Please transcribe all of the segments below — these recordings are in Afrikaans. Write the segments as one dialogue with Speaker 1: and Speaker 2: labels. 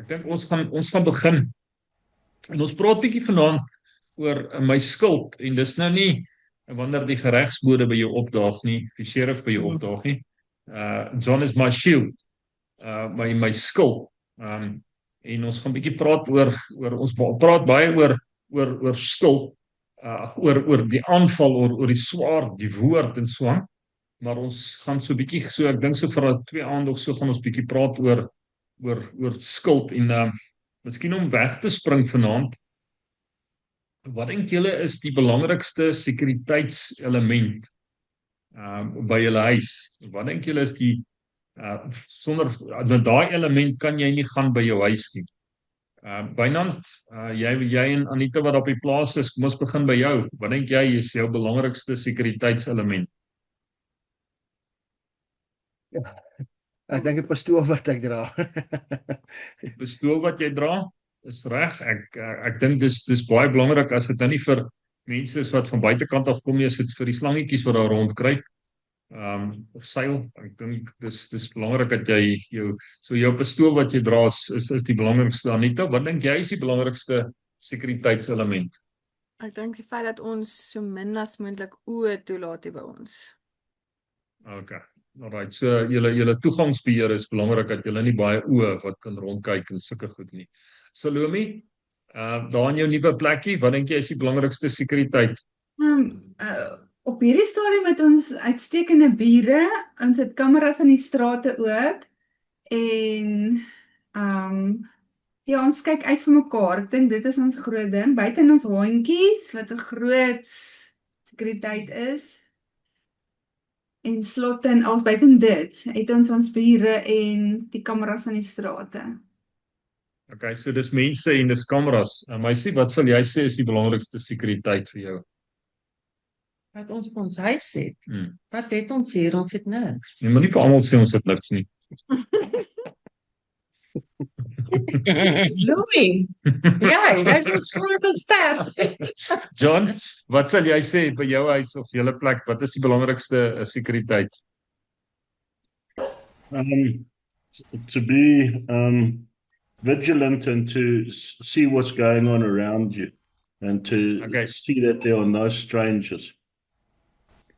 Speaker 1: dink ons gaan begin. En ons praat bietjie vanaand oor my skuld en dis nou nie wanneer die geregsbode by jou opdaag nie, die sheriff by jou opdaag nie. John is my shield, my skuld. En ons gaan bietjie praat oor ons praat baie oor skuld, oor die aanval, oor die swaard, die woord en so aan. Maar ons gaan so bietjie, ek dink so vir 2 aande of so gaan ons bietjie praat oor skuld en miskien om weg te spring vanaand. Wat dink julle is die belangrikste sekuriteitselement by julle huis? Wat dink julle is die sonder met daai element kan jy nie gaan by jou huis nie. Wynand, jy en Anita wat op die plaas is, kom ons begin by jou. Wat dink jy is jou belangrikste sekuriteitselement?
Speaker 2: Ja, ek dink 'n pistool wat ek dra.
Speaker 1: Pistool wat jy dra? Is reg. Ek dink dis baie belangrik as dit nou nie vir mense is wat van buitekant af kom nie, is dit vir die slangetjies wat daar rondkruip. Of seil. Ek dink dis belangrik dat jy jou pistool wat jy dra is die belangrikste. Anita, wat dink jy is die belangrikste sekuriteitselement?
Speaker 3: Ek dink die feit dat ons so min as moontlik oë toelaat hier by ons.
Speaker 1: Okay. Alright, so julle toegangsbeheer is belangrik dat julle nie baie oë wat kan rondkyk en sulke goed nie. Salome, daar in jou nuwe plekkie, wat dink jy is die belangrikste sekuriteit?
Speaker 4: Op hierdie stadium het ons uitstekende bure, ons het kameras aan die strate ook, en ja, ons kyk uit vir mekaar. Ek dink dit is ons groot ding, buiten ons hondjies, wat 'n groot sekuriteit is, en slotte en als buiten dit, het ons bure en die kameras aan die strate.
Speaker 1: Okay, so dis mense en dis kameras. Meisie, wat sal jy sê is die belangrikste sekuriteit vir jou?
Speaker 5: Wat ons op ons huis het. Wat het ons hier? Ons het niks.
Speaker 1: Jy moet nie vir almal sê ons het niks nie.
Speaker 5: Louis, ja, hy's ons groot en sterk.
Speaker 1: John, wat sal jy sê by jou huis of julle plek? Wat is die belangrikste sekuriteit?
Speaker 6: To be vigilant and to see what's going on around you and to see that there are no strangers.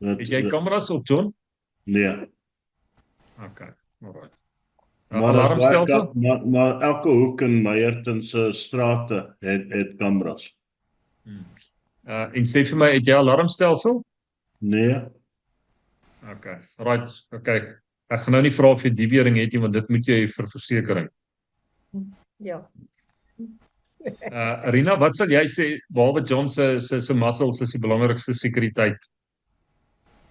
Speaker 1: Het jy kameras op, John?
Speaker 6: Nee.
Speaker 1: Okay, alright.
Speaker 6: Alarmstelsel? Maar elke hoek in Meyerton se strate het kameras.
Speaker 1: En sê vir my, het jy alarmstelsel?
Speaker 6: Nee.
Speaker 1: Okay, right, okay. Ek gaan nou nie vra of jy diewering het nie, want dit moet jy vir versekering.
Speaker 5: Ja.
Speaker 1: Rina, wat sal jy sê, behalwe John se muscles is die belangrikste sekuriteit?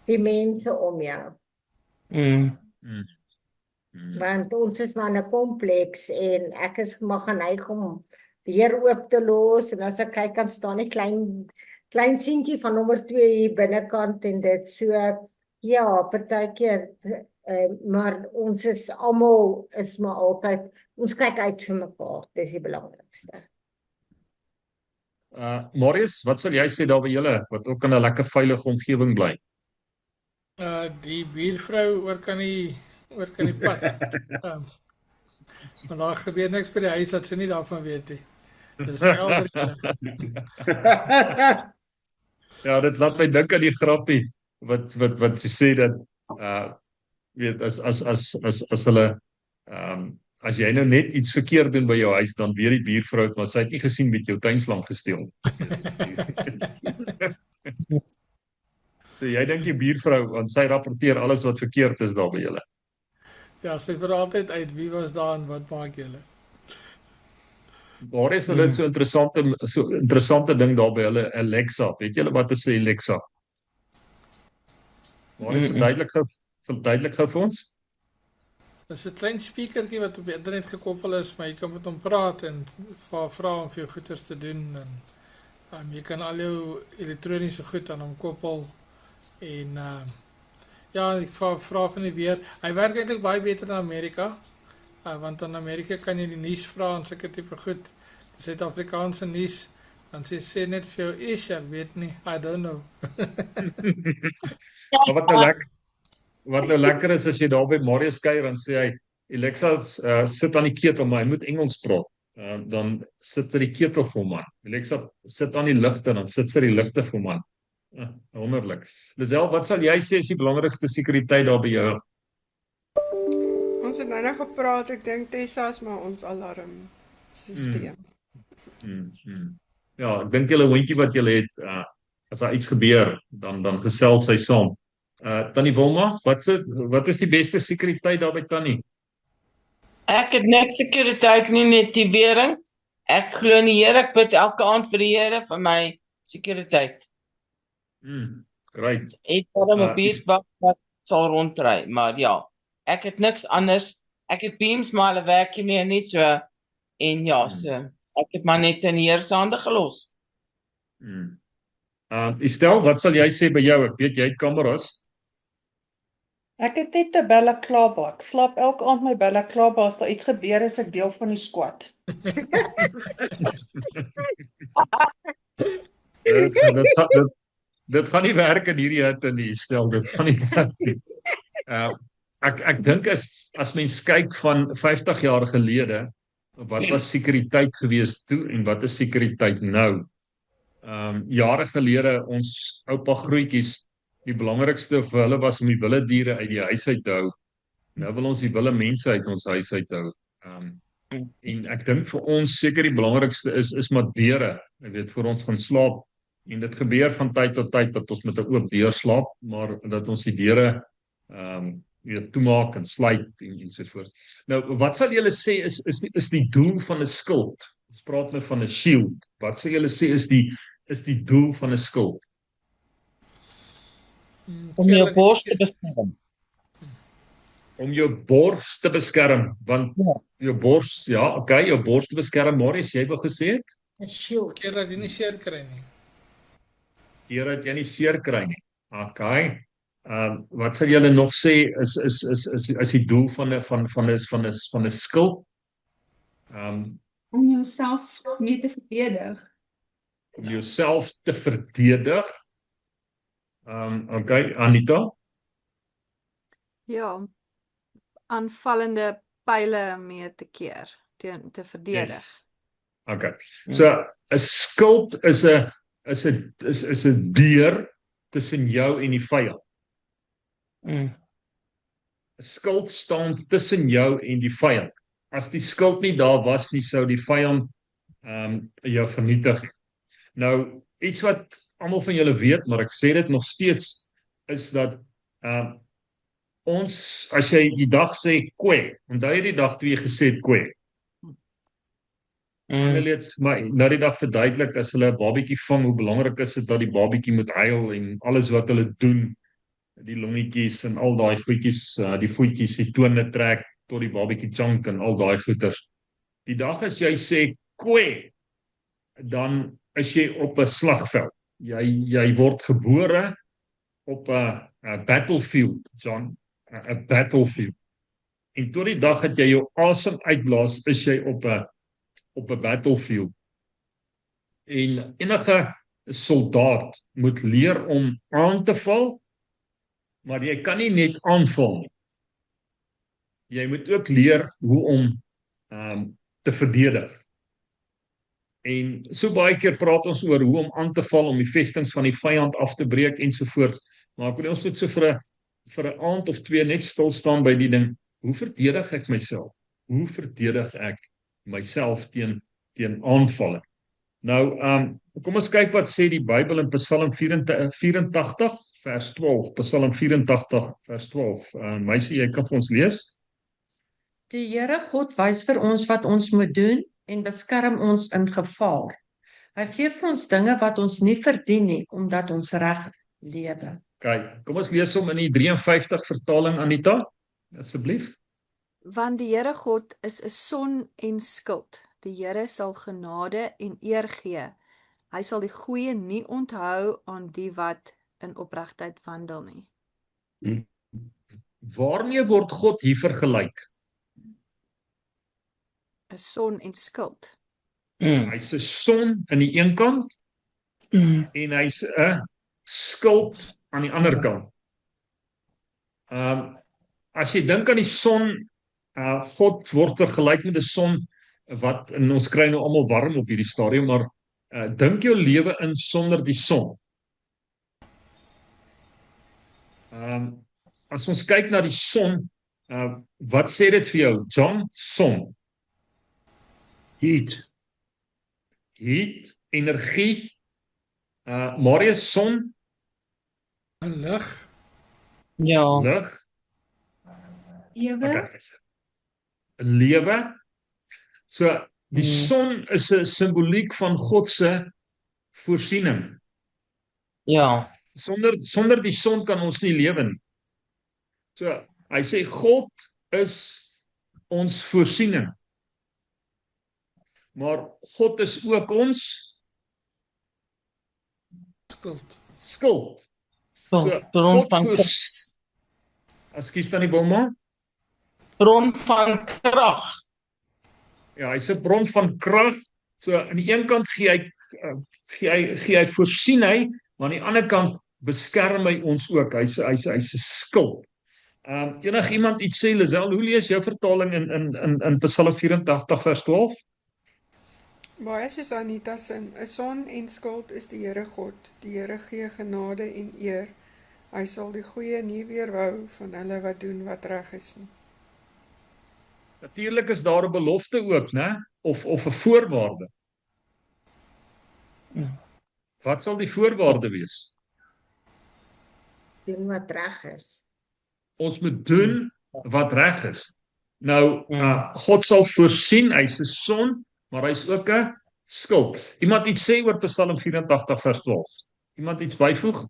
Speaker 7: Die mense om jou. Want ons is maar 'n kompleks en ek is maar geneig om deur oop te los en as ek kyk kan staan 'n klein seentjie van nommer 2 hier binnekant en dit so ja, partykeer maar ons is almal is maar altyd ons kyk uit vir mekaar, dis die belangrikste.
Speaker 1: Marius, wat sal jy sê daar by julle wat ook in 'n lekker veilige omgewing bly?
Speaker 8: Die buurvrou oor kan die pad. Maar daar gebeur niks by die huis dat sy nie daarvan weet nie. Dis elder.
Speaker 1: Ja, dit laat my dink aan die grappie wat jy sê dat weet as hulle as jy nou net iets verkeerd doen by jou huis, dan weet die buurvrou het, maar sy het nie gesien met jou tuinslang gesteel. So jy dink die buurvrou, want sy rapporteer alles wat verkeerd is daar by julle.
Speaker 8: Ja, sy vir altyd uit wie was daar en wat maak julle.
Speaker 1: Waar is hulle so interessante ding daar by hulle, Alexa. Weet julle wat is 'n Alexa? Waar is verduidelik gou vir ons?
Speaker 8: Dis 'n klein speakertjie wat op die internet gekoppel is, maar jy kan met hom praat en vra om vir jou goeders te doen en jy kan al jou elektroniese goed aan hom koppel en ja, ek vra van die weer. Hy werk eintlik baie beter in Amerika, want in Amerika kan jy die nuus vra en sulke tipe goed. Die Suid-Afrikaanse nuus, dan sê net vir jou, ek weet nie, I don't know.
Speaker 1: Wat nou lekker is as jy daar by Marius kuier, dan sê hy, Alexa sit aan die ketel, maar hy moet Engels praat. Dan sit sy die ketel vir hom aan. Alexa sit aan die ligte, dan sit sy die ligte vir hom aan. Wonderlik. Lisel, wat sal jy sê is die belangrikste sekuriteit daar by jou?
Speaker 3: Ons het nou gepraat, ek dink Tessa is maar ons alarmsisteem.
Speaker 1: Ja, ek dink julle hondjie wat julle het, as daar iets gebeur, dan gesels sy saam. Tannie Wilma, wat is die beste sekuriteit daar by Tannie?
Speaker 5: Ek het niks sekuriteit nie, net die wering. Ek glo in die Here, ek bid elke aand vir die Here vir my sekuriteit.
Speaker 1: Great.
Speaker 5: Ek het op buurtwag wat sal rondry, maar ja, ek het niks anders. Ek het beams, maar hulle werk nie meer nie, so, en ja, so, ek het maar net in die Here se hande gelos.
Speaker 1: Estel, wat sal jy sê by jou? Ek weet jy het kameras.
Speaker 9: Ek het net 'n balaclava. Ek slaap elke aand my balaclava. As daar iets gebeur, is ek deel van die squad.
Speaker 1: Dit gaan nie werk in hierdie hitte nie, Estel, dit gaan nie werk nie. Ek dink as mens kyk van 50 jaar gelede, wat was sekuriteit gewees toe en wat is sekuriteit nou? Jare gelede, ons oupa grootjies, die belangrikste vir hulle was om die wilde diere uit die huis uit te hou. Nou wil ons die wilde mense uit ons huis uit hou. En ek dink vir ons seker die belangrikste is maar deure. Ek weet, voor ons gaan slaap. En dit gebeur van tyd tot tyd dat ons met 'n oop deur slaap, maar dat ons die deure toemaak en sluit ensovoorts. Nou, wat sal julle sê is die doel van 'n skild? Ons praat nou van 'n shield. Wat sal julle sê is die doel van 'n skild?
Speaker 5: Om jou bors te beskerm.
Speaker 1: Om jou bors te beskerm, want jou bors, jou bors te beskerm, Marius, jy wou gesê het?
Speaker 7: 'n shield.
Speaker 8: Keer dat jy nie seer kry nie.
Speaker 1: Keer dat jy nie seer kry nie. Okay. Wat sal julle nog sê is die doel van 'n skild?
Speaker 4: Om jouself mee te verdedig.
Speaker 1: Om jouself te verdedig. Okay, Anita?
Speaker 3: Ja, aanvallende pile mee te keer, te verdedig.
Speaker 1: Yes. Okay. So 'n skild is 'n deur tussen jou en die vyand. 'n Skild staan tussen jou en die vyand. As die skild nie daar was nie, sou die vyand jou vernietig. Nou, iets wat almal van julle weet, maar ek sê dit nog steeds, is dat ons, as jy die dag sê kwe, onthou jy die dag toe jy gesê het kwe? Hulle het maar nou die dag verduidelik as hulle 'n babietjie vang, hoe belangrik is dit dat die babietjie moet huil en alles wat hulle doen, die longetjies en al daai goedjies, die voetjies, die tone trek tot die babietjie chunk en al daai goeters. Die dag as jy sê kwe, dan is jy op 'n slagveld. Jy word gebore op 'n battlefield, John, 'n battlefield. En tot die dag dat jy jou asem uitblaas, is jy op 'n battlefield. En enige soldaat moet leer om aan te val, maar jy kan nie net aanval nie. Jy moet ook leer hoe om te verdedig. En so baie keer praat ons oor hoe om aan te val, om die vestings van die vyand af te breek ensovoorts. Maar ons moet so vir 'n aand of twee net stil staan by die ding, hoe verdedig ek myself? Hoe verdedig ek myself teen aanvalle? Nou, kom ons kyk wat sê die Bybel in Psalm 84 vers 12. Psalm 84 vers 12. Meisie, jy kan vir ons lees?
Speaker 9: Die Here God wys vir ons wat ons moet doen en beskerm ons in gevaar. Hy gee vir ons dinge wat ons nie verdien nie, omdat ons reg lewe.
Speaker 1: Kyk, kom ons lees hom in die 53 vertaling, Anita, asseblief.
Speaker 3: Want die Here God is 'n son en skild. Die Here sal genade en eer gee. Hy sal die goeie nie onthou aan die wat in opregtheid wandel nie.
Speaker 1: Waarmee word God hier vergelyk?
Speaker 3: 'n Son en skild.
Speaker 1: Hy's 'n son aan die een kant en hy's 'n skild aan die ander kant. As jy dink aan die son God word vergelyk met 'n son wat en ons kry nou almal warm op hierdie stadium, maar dink jou lewe in sonder die son. As ons kyk na die son, wat sê dit vir jou, John? Son.
Speaker 6: Heat.
Speaker 1: Heat, energie. Marius, son?
Speaker 8: 'n lig.
Speaker 5: Ja.
Speaker 1: Lig.
Speaker 4: Ewe.
Speaker 1: Okay. Lewe. So die son is 'n simboliek van God se voorsiening.
Speaker 5: Ja.
Speaker 1: Sonder die son kan ons nie lewe nie. So hy sê God is ons voorsiening. Maar God is ook ons skuld. So
Speaker 5: bron
Speaker 1: God
Speaker 5: van
Speaker 1: Ekskuus Tannie Wilma.
Speaker 5: Bron van krag.
Speaker 1: Ja, hy's 'n bron van krag. So aan die een kant gee hy voorsien hy, maar aan die ander kant beskerm hy ons ook. Hy's 'n skild. Enigiemand iets sê, Lisel, hoe lees jou vertaling in Psalm 84 vers 12?
Speaker 10: Baie soos Anita sin, 'n son en skuld is die Here God. Die Here gee genade en eer. Hy sal die goeie nie weerhou van hulle wat doen wat reg is nie.
Speaker 1: Natuurlik is daar 'n belofte ook, né? Of 'n voorwaarde. Wat sal die voorwaarde wees?
Speaker 7: Doen wat reg is.
Speaker 1: Ons moet doen wat reg is. Nou, God sal voorsien, hy's 'n son, maar hy's ook 'n skuld. Iemand iets sê oor Psalm 84 vers 12? Iemand iets byvoeg?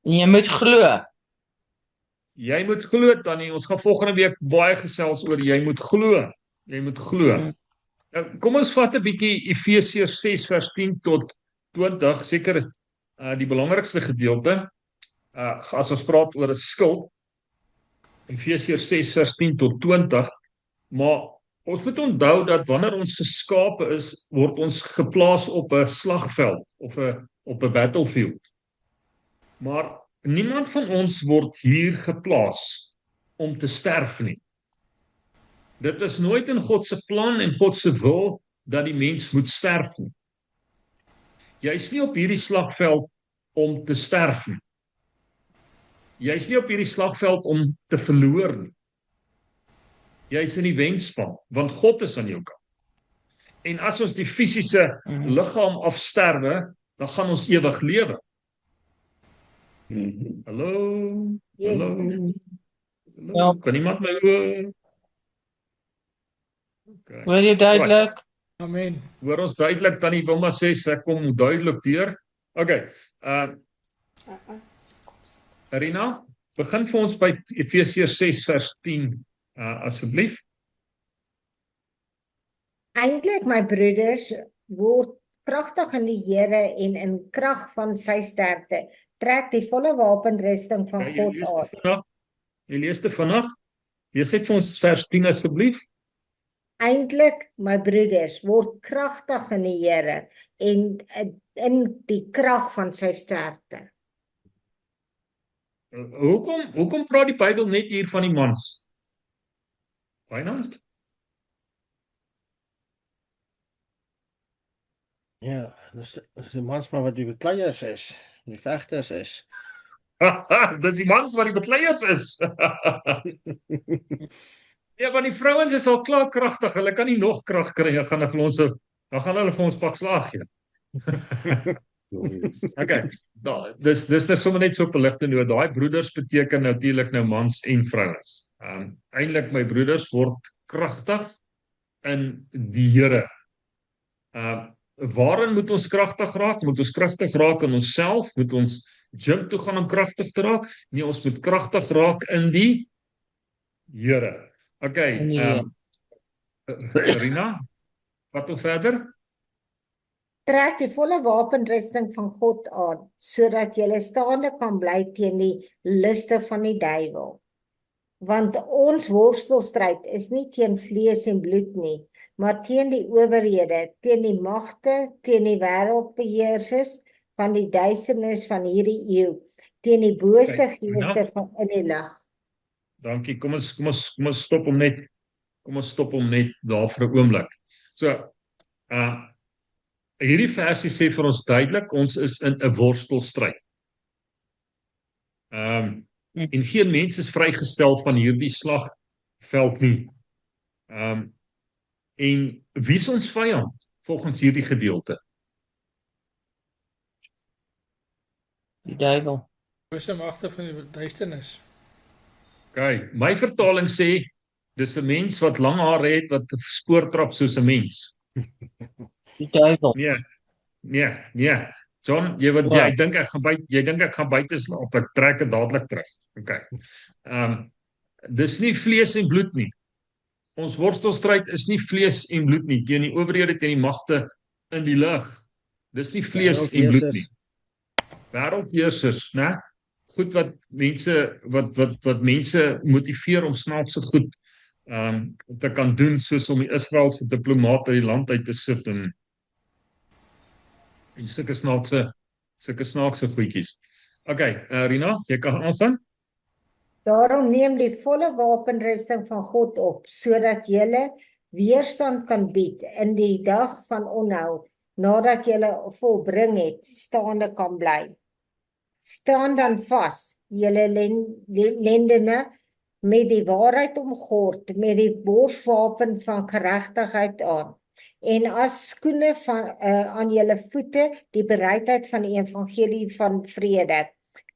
Speaker 5: Jy moet glo.
Speaker 1: Jy moet glo, Tannie. Ons gaan volgende week baie gesels oor jy moet glo. Jy moet glo. Nou, kom ons vat 'n bietjie Efesiërs 6 vers 10 tot 20, seker die belangrikste gedeelte. As ons praat oor 'n skuld, Efesiërs 6 vers 10 tot 20, maar ons moet onthou dat wanneer ons geskape is, word ons geplaas op 'n slagveld of op 'n battlefield. Maar niemand van ons word hier geplaas om te sterf nie. Dit is nooit in God se plan en God se wil dat die mens moet sterf nie. Jy is nie op hierdie slagveld om te sterf nie. Jy is nie op hierdie slagveld om te verloor nie. Jy is in die wenspan, want God is aan jou kant. En as ons die fisiese liggaam afsterwe, dan gaan ons ewig lewe. Hallo?
Speaker 7: Yes.
Speaker 1: Hallo? Hallo? Kan iemand my hoor? Okay.
Speaker 5: Hoor jy duidelik?
Speaker 1: Right. Amen. Hoor ons duidelik, Tannie Wilma sê sy kom duidelik deur. Okay. Rina, begin vir ons by Efesiërs 6 vers 10 asseblief.
Speaker 7: Eintlik my broeders, word kragtig in die Here en in krag van sy sterkte. Trek die volle wapenrusting van God aan.
Speaker 1: Jy lees dit vandag. Lees net vir ons vers 10 asseblief.
Speaker 7: Eintlik my broeders, word kragtig in die Here en in die krag van sy sterkte.
Speaker 1: Hoekom praat die Bybel net hier van die mans? Wynand?
Speaker 2: Ja, dis die mans maar wat die bekleiers is, die vegters is.
Speaker 1: Dis die mans wat die bekleiers is. Ja, want die vrouens is al klaar kragtig, hulle kan nie nog krag kry, dan gaan hulle vir ons pak slaag gee. Okay, dis net sommer net so op 'n ligte noot. Daai broeders beteken natuurlik nou mans en vrouens. Eintlik my broeders word kragtig in die Here. Waarin moet ons kragtig raak? Moet ons kragtig raak in onsself? Moet ons gym toe gaan om kragtig te raak? Nee, ons moet kragtig raak in die Here. Okay, Rina, wat nog verder?
Speaker 7: Trek die volle wapenrusting van God aan, sodat jy staande kan bly teen die liste van die duiwel. Want ons worstelstryd is nie teen vlees en bloed nie, maar teen die owerhede, teen die magte, teen die wêreldbeheersers van die duisternis van hierdie eeu, teen die booste geeste van in die lig.
Speaker 1: Dankie. Kom ons stop hom net daar vir 'n oomblik. So, hierdie versie sê vir ons duidelik, ons is in 'n worstelstryd. En geen mens is vrygestel van hierdie slagveld nie. En wie is ons vyand volgens hierdie gedeelte?
Speaker 5: Die duiwel.
Speaker 8: Bose magte van die duisternis.
Speaker 1: Okay, my vertaling sê dis 'n mens wat lang hare het wat spoortrap soos 'n mens.
Speaker 5: Die duiwel.
Speaker 1: Nee. John, jy dink ek gaan buite slaap. Ek trek dit dadelik terug. Okay. Dis nie vlees en bloed nie. Ons worstelstryd is nie vlees en bloed nie, teen die owerhede, teen die magte in die lig. Dis nie vlees en bloed nie. Wêreldheersers, né? Goed wat mense motiveer om snaakse goed te kan doen, soos om die Israeliese diplomate uit die land uit te sit en sulke snaakse goedjies. Okay, Rina, jy kan aangaan.
Speaker 7: Daarom neem die volle wapenrusting van God op, sodat julle weerstand kan bied in die dag van onheil, nadat julle volbring het, staande kan bly. Staan dan vas, julle lendene, met die waarheid omgord, met die borswapen van geregtigheid aan, en as skoene aan julle voete die bereidheid van die evangelie van vrede.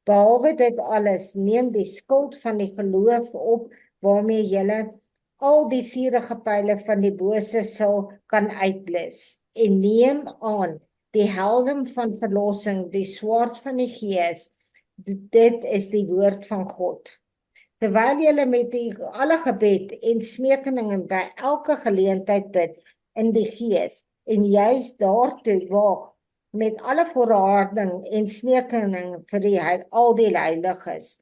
Speaker 7: Behalwe dit alles, neem die skild van die geloof op, waarmee julle al die vurige pyle van die bose sal kan uitblus. En neem aan die helm van verlossing, die swaard van die Gees. Dit is die woord van God. Terwyl julle met alle gebed en smekeningen by elke geleentheid bid in die Gees, en juist daartoe waak met alle volharding en smekening vir al die heiliges,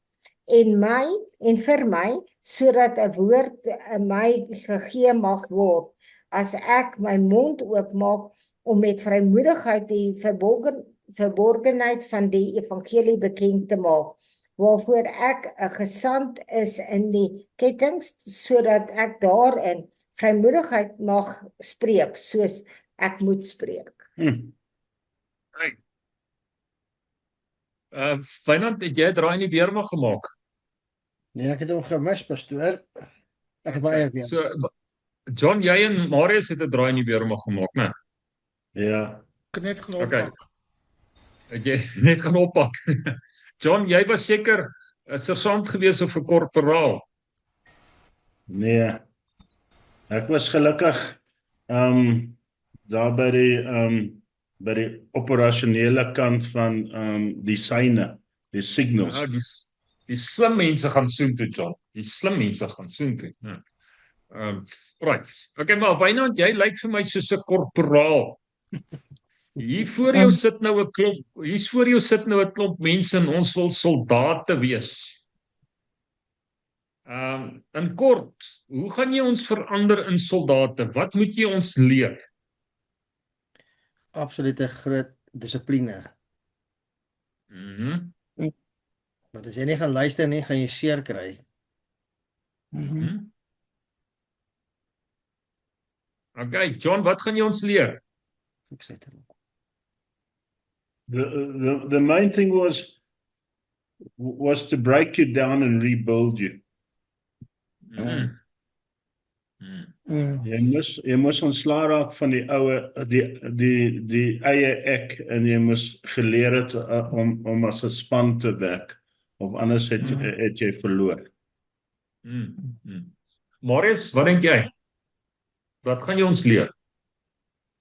Speaker 7: en vir my, sodat 'n woord my gegee mag word, as ek my mond oopmaak om met vrymoedigheid die verborgenheid van die evangelie bekend te maak, waarvoor ek 'n gesant is in die kettings, sodat ek daarin vrymoedigheid mag spreek, soos ek moet spreek.
Speaker 1: Fynand, het jy 'n draai in die weermag gemaak?
Speaker 2: Nee, ek het hom gemis, pastoor. Ek het my eie weer.
Speaker 1: So, John, jy en Marius het 'n draai in die weermag gemaak, né?
Speaker 6: Ja.
Speaker 8: Ek het net gaan oppak.
Speaker 1: Het jy net gaan oppak? John, jy was seker 'n sersant gewees of 'n korporaal?
Speaker 6: Nee. Ek was gelukkig daar by die operasionele kant van die syne, die signals.
Speaker 1: Ja, die slim mense gaan soontoe, John. Die slim mense gaan soontoe. Ja. Right. Okay, maar Wynand, jy lyk vir my soos 'n korporaal. Hier voor jou sit nou 'n klomp mense en ons wil soldate wees. In kort, hoe gaan jy ons verander in soldate? Wat moet jy ons leer?
Speaker 2: Absolute groot dissipline. Want as jy nie gaan luister nie, gaan jy seer kry.
Speaker 1: Okay, John, wat gaan jy ons leer?
Speaker 2: Ek sê dit.
Speaker 6: The main thing was to break you down and rebuild you. Jy moes ontslae raak van die eie ek, en jy moes geleer het om as 'n span te werk, of anders het jy verloor.
Speaker 1: Marius, wat dink jy? Wat gaan jy ons leer?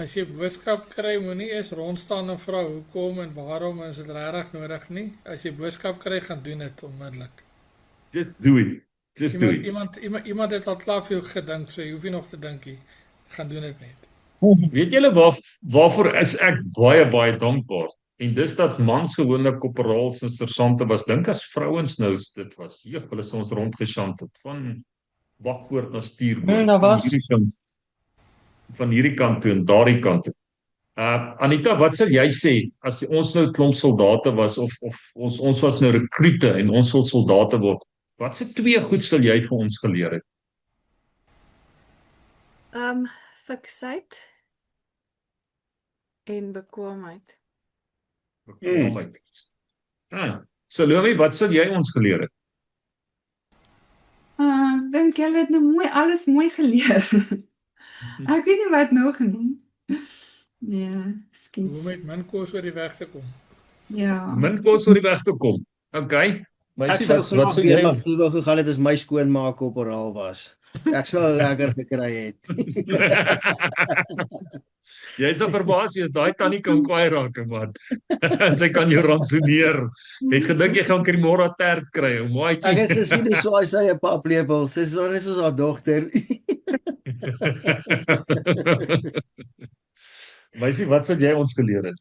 Speaker 8: As jy boodskap kry, moenie eers rondstaan en vra hoekom en waarom is dit regtig nodig nie. As jy boodskap kry, gaan doen dit onmiddellik.
Speaker 1: Just do it.
Speaker 8: Iemand het al klaar vir jou gedink, so jy hoef nie nog te dink nie. Gaan doen dit net.
Speaker 1: Weet julle waarvoor is ek baie dankbaar? En dis dat mans gewoonlik korporaals en sersante was. Dink as vrouens nou dit was. Hulle is ons rondgesjant het van bakpoort na stuurboord. Van hierdie kant toe en daardie kant toe. Anita, wat sal jy sê as ons nou 'n klomp soldate was of ons was nou rekrute en ons wil soldate word? Watse 2 goed sal jy vir ons geleer het?
Speaker 3: Fiksheid en bekwaamheid.
Speaker 1: Bekwaamheid. Salome, wat sal jy ons geleer het?
Speaker 4: Dink julle het nou alles mooi geleer. Ek weet nie wat nog nie. Ja, skielik.
Speaker 8: Hoe met min kos oor die weg te kom.
Speaker 4: Ja.
Speaker 1: Min kos oor die weg te kom. Okay.
Speaker 2: Ek sou graag weer mag toe gegaan het as my skoonmaak op oral was. Ek sou lekker gekry het.
Speaker 1: Jy sal verbaas wees, daai tannie kan kwaai raak, man. En sy kan jou ransoneer. Het gedink jy gaan Cremora tert kry, ou maatjie.
Speaker 2: Ek het gesien hoe swaai sy 'n paplepel. Sy is net soos haar dogter.
Speaker 1: Meisie, wat sal jy ons geleer het?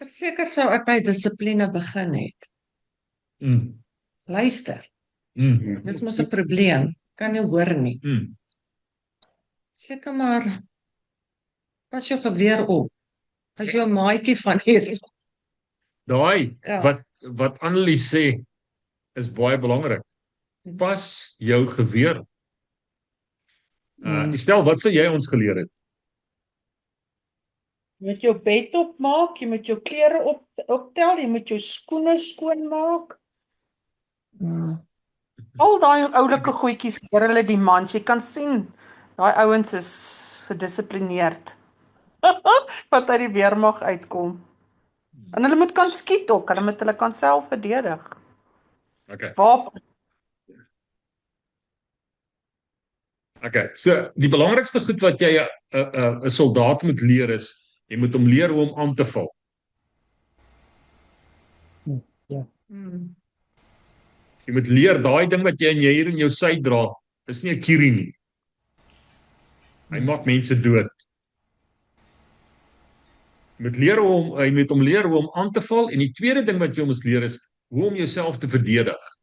Speaker 9: Verseker sou ek by dissipline begin het. Luister. Dis mos 'n probleem. Kan nie hoor nie. Seker maar pas jou geweer op. As jou maatjie van hier.
Speaker 1: Daai wat Annelies sê is baie belangrik. Pas jou geweer. Stel, wat sou jy ons geleer het?
Speaker 11: Jy moet jou bed opmaak, jy moet jou klere optel, jy moet jou skoene skoonmaak. Al daai oulike goedjies leer hulle die mans. Jy kan sien, daai ouens is gedissiplineerd. Wat uit die weermag uitkom. En hulle moet kan skiet ook, hulle kan self verdedig.
Speaker 1: Okay.
Speaker 11: Wapen.
Speaker 1: Okay, so die belangrikste goed wat jy 'n soldaat moet leer is, jy moet hom leer hoe om aan te val.
Speaker 11: Ja.
Speaker 1: Jy moet leer daai ding wat jy hier in jou sy dra, is nie 'n kierie nie. Hy maak mense dood. Jy moet leer hom leer hoe om aan te val en die tweede ding wat jy moet leer is hoe om jouself te verdedig.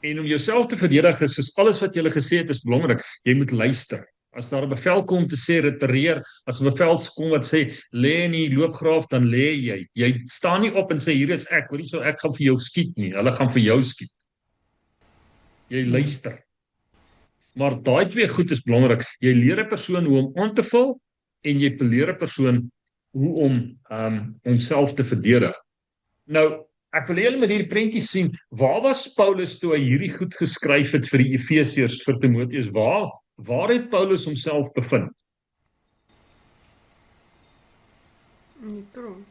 Speaker 1: En om jouself te verdedig is alles wat jy gesê het is belangrik. Jy moet luister. As daar 'n bevel kom te sê retireer, as 'n bevel kom wat sê lê in die loopgraaf, dan lê jy. Jy staan nie op en sê hier is ek, hoorie, so ek gaan vir jou skiet nie. Hulle gaan vir jou skiet. Jy luister. Maar daai twee goed is belangrik. Jy leer 'n persoon hoe om aan te val en jy leer 'n persoon hoe om homself te verdedig. Nou, ek wil julle met hierdie prentjies sien, waar was Paulus toe hy hierdie goed geskryf het vir die Efesiërs, vir Timoteus? Waar het Paulus homself bevind?
Speaker 10: In die tronk.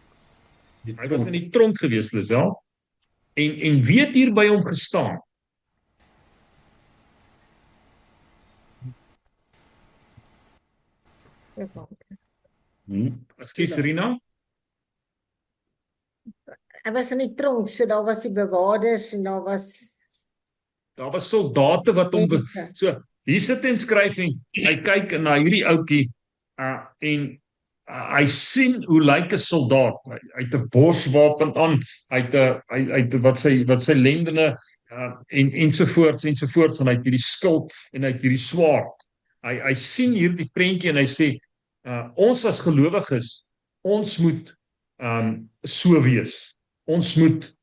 Speaker 1: Hy was in die tronk gewees, Lisel. En wie het hier by hom gestaan? Ekskuus, Rina?
Speaker 7: Hy was in die tronk, so daar was die bewakers en daar was
Speaker 1: soldate wat hom so hier sit en skryf en hy kyk na hierdie ouetjie en hy sien hoe lyk 'n soldaat. Hy het 'n borswapen aan, hy het wat sy lendene ensovoorts en hy het hierdie skild en hy het hierdie swaard. Hy sien hierdie prentjie en hy sê ons as gelowiges, ons moet so wees. Ons moet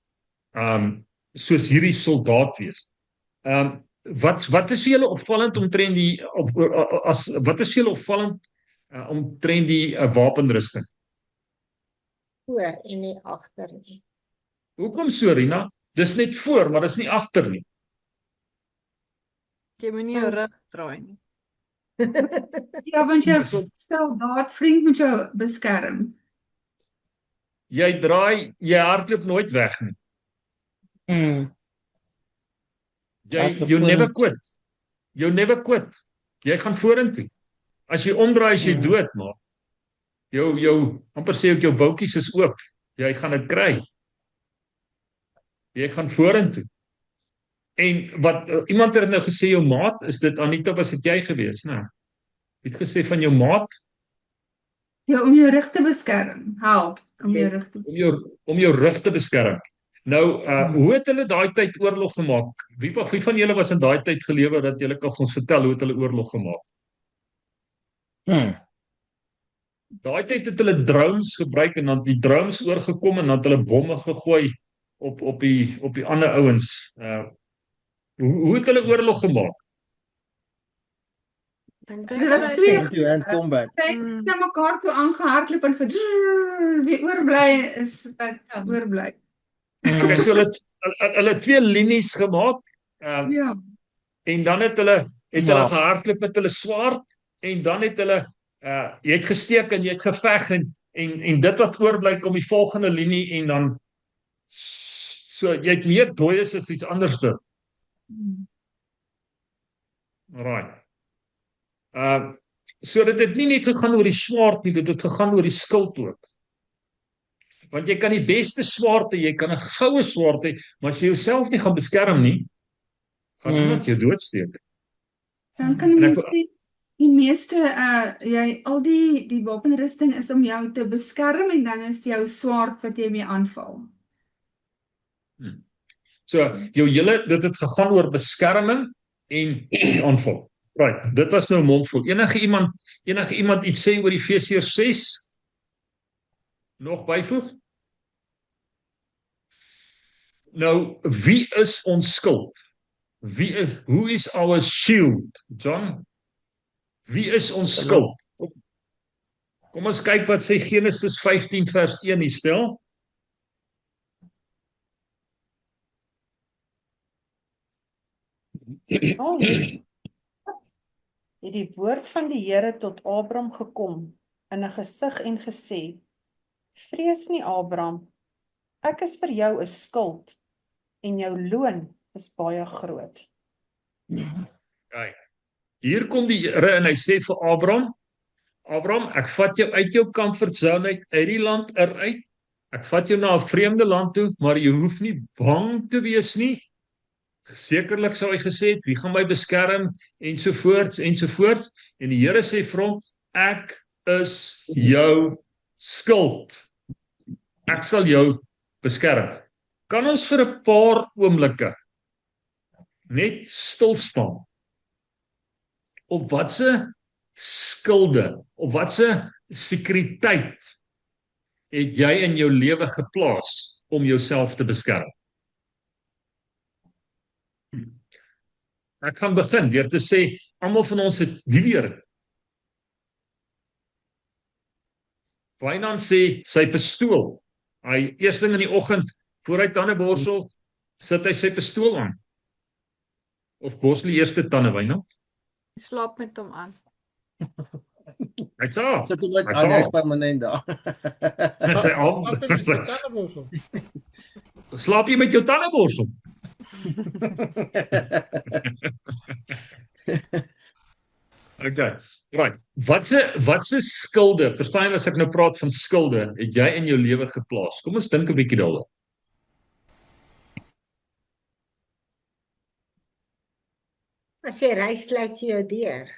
Speaker 1: soos hierdie soldaat wees. Wat is vir julle opvallend omtrent die wapenrusting?
Speaker 7: voor en nie agter nie.
Speaker 1: Hoekom so, Rina? Dis net voor, maar dis nie agter nie.
Speaker 3: Jy moet nie jou rug draai nie.
Speaker 4: Ja, want jou soldaat vriend moet jou beskerm.
Speaker 1: Jy hardloop nooit weg nie. You never quit. You never quit. Jy gaan vorentoe. As jy omdraai, is jy dood, maar amper sê ek jou boutjies is oop. Jy gaan dit kry. Jy gaan vorentoe. En wat iemand het nou gesê, jou maat, is dit Anita, was dit jy gewees, né? Het gesê van jou maat?
Speaker 4: Ja, om jou rug te beskerm. Help om jou rug te
Speaker 1: om jou rug te beskerm. Nou, hoe het hulle daai tyd oorlog gemaak? Wie van julle was in daai tyd gelewe dat julle kan ons vertel hoe het hulle oorlog gemaak? Daai tyd het hulle drones gebruik en dan die drones oorgekom en dan het hulle bomme gegooi op die ander ouens. Hoe het hulle oorlog gemaak?
Speaker 4: Dit was twee
Speaker 2: hand combat.
Speaker 4: kyk na mekaar toe aangehardloop en wie oorbly is wat oorbly.
Speaker 1: Okay, so hulle twee linies gemaak.
Speaker 4: Ja.
Speaker 1: En dan het hulle gehardloop met hulle swaard en dan het hulle jy het gesteek en jy het geveg en dit wat oorbly kom die volgende linie en dan so jy het meer dooies as iets anderste. Right. So dit het nie net gegaan oor die swaard nie, dit het gegaan oor die skild ook. Want jy kan die beste swaard hê, jy kan 'n goue swaard hê, maar as jy jouself nie gaan beskerm nie, gaan iemand jou doodsteek.
Speaker 4: Dan kan jy sê die meeste al die wapenrusting is om jou te beskerm en dan is jou swaard wat jy mee aanval.
Speaker 1: So dit het gegaan oor beskerming en aanval. Right, dit was nou mondvol. Enige iemand iets sê oor Efesiërs 6? Nog byvoeg? Nou, wie is ons skild? Who is our shield, John? Wie is ons skild? Kom ons kyk wat sê Genesis 15 vers 1 hier stel.
Speaker 11: Het die woord van die Here tot Abraham gekom in 'n gesig en gesê: Vrees nie, Abraham, ek is vir jou 'n skild en jou loon is baie groot.
Speaker 1: Kyk, hier kom die Here en hy sê vir Abraham, ek vat jou uit jou comfort zone uit die land eruit. Ek vat jou na 'n vreemde land toe, maar jy hoef nie bang te wees nie. Sekerlik sou hy gesê het, wie gaan my beskerm ensovoorts. En die Here sê vir hom, ek is jou skild. Ek sal jou beskerm. Kan ons vir 'n paar oomblikke net stil staan op watse skilde, of watse sekuriteit het jy in jou lewe geplaas om jouself te beskerm? Ek gaan begin deur te sê, almal van ons het die weer. Wynand sê sy pistool. Hy eers ding in die oggend voor hy tande borsel, sit hy sy pistool aan. Of borsel die eerste tande, Wynand?
Speaker 3: Hy slaap met hom aan.
Speaker 2: Sit hom net aan, hy's permanent daar.
Speaker 1: Slaap jy met jou tandeborsel? Okay, right. Watse skilde, verstaan jy as ek nou praat van skilde, het jy in jou lewe geplaas? Kom ons dink 'n bietjie daaroor.
Speaker 7: As jy reis, sluit jy jou deur.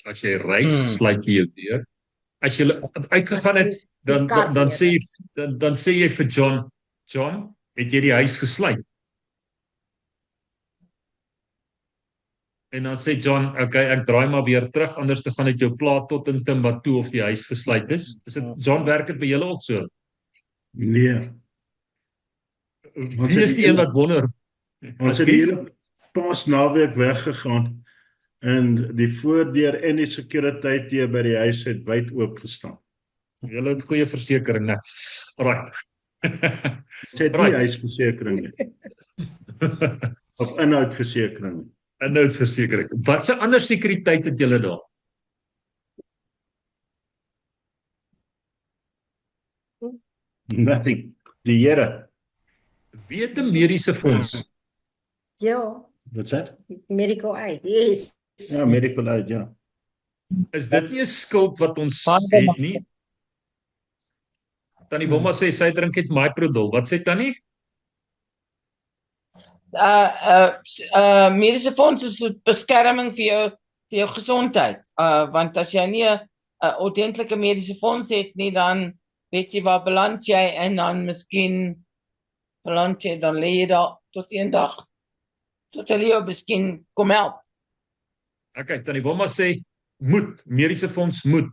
Speaker 1: As jy reis, sluit jy jou deur. As jy uitgegaan het, dan sê jy vir John, het jy die huis gesluit? En dan sê John, okay, ek draai maar weer terug, anders te gaan het jou plaas tot in Timbuktu of die huis gesluit is. John, werk dit by julle ook so?
Speaker 6: Nee.
Speaker 1: Wie is die een wat wonder?
Speaker 6: Ons het hier Paasnaweek weggegaan en die voordeur en die sekuriteit hier by die huis het wyd oop gestaan.
Speaker 1: Julle het goeie versekering, né? Right.
Speaker 6: Dit het nie huisversekering nie. Of inhoudversekering nie.
Speaker 1: Inhoudversekering. Wat se ander sekuriteit het julle daar?
Speaker 6: Nothing. Die Here.
Speaker 1: Wie het 'n mediese fonds?
Speaker 7: Ja.
Speaker 6: What's that?
Speaker 7: Medical aid, yes.
Speaker 6: Ja, medical aid, ja.
Speaker 1: Is dit nie 'n skuld wat ons het nie? Tannie Bomma sê sy drink net Myprodol. Wat sê Tannie?
Speaker 5: Mediese fonds is beskerming vir jou gesondheid. Want as jy nie 'n ordentlike mediese fonds het nie, dan weet jy waar beland jy en dan miskien beland jy, dan lê jy daar tot eendag tot hulle jou miskien kom help.
Speaker 1: Okay, Tannie Bomma sê mediese fonds moet.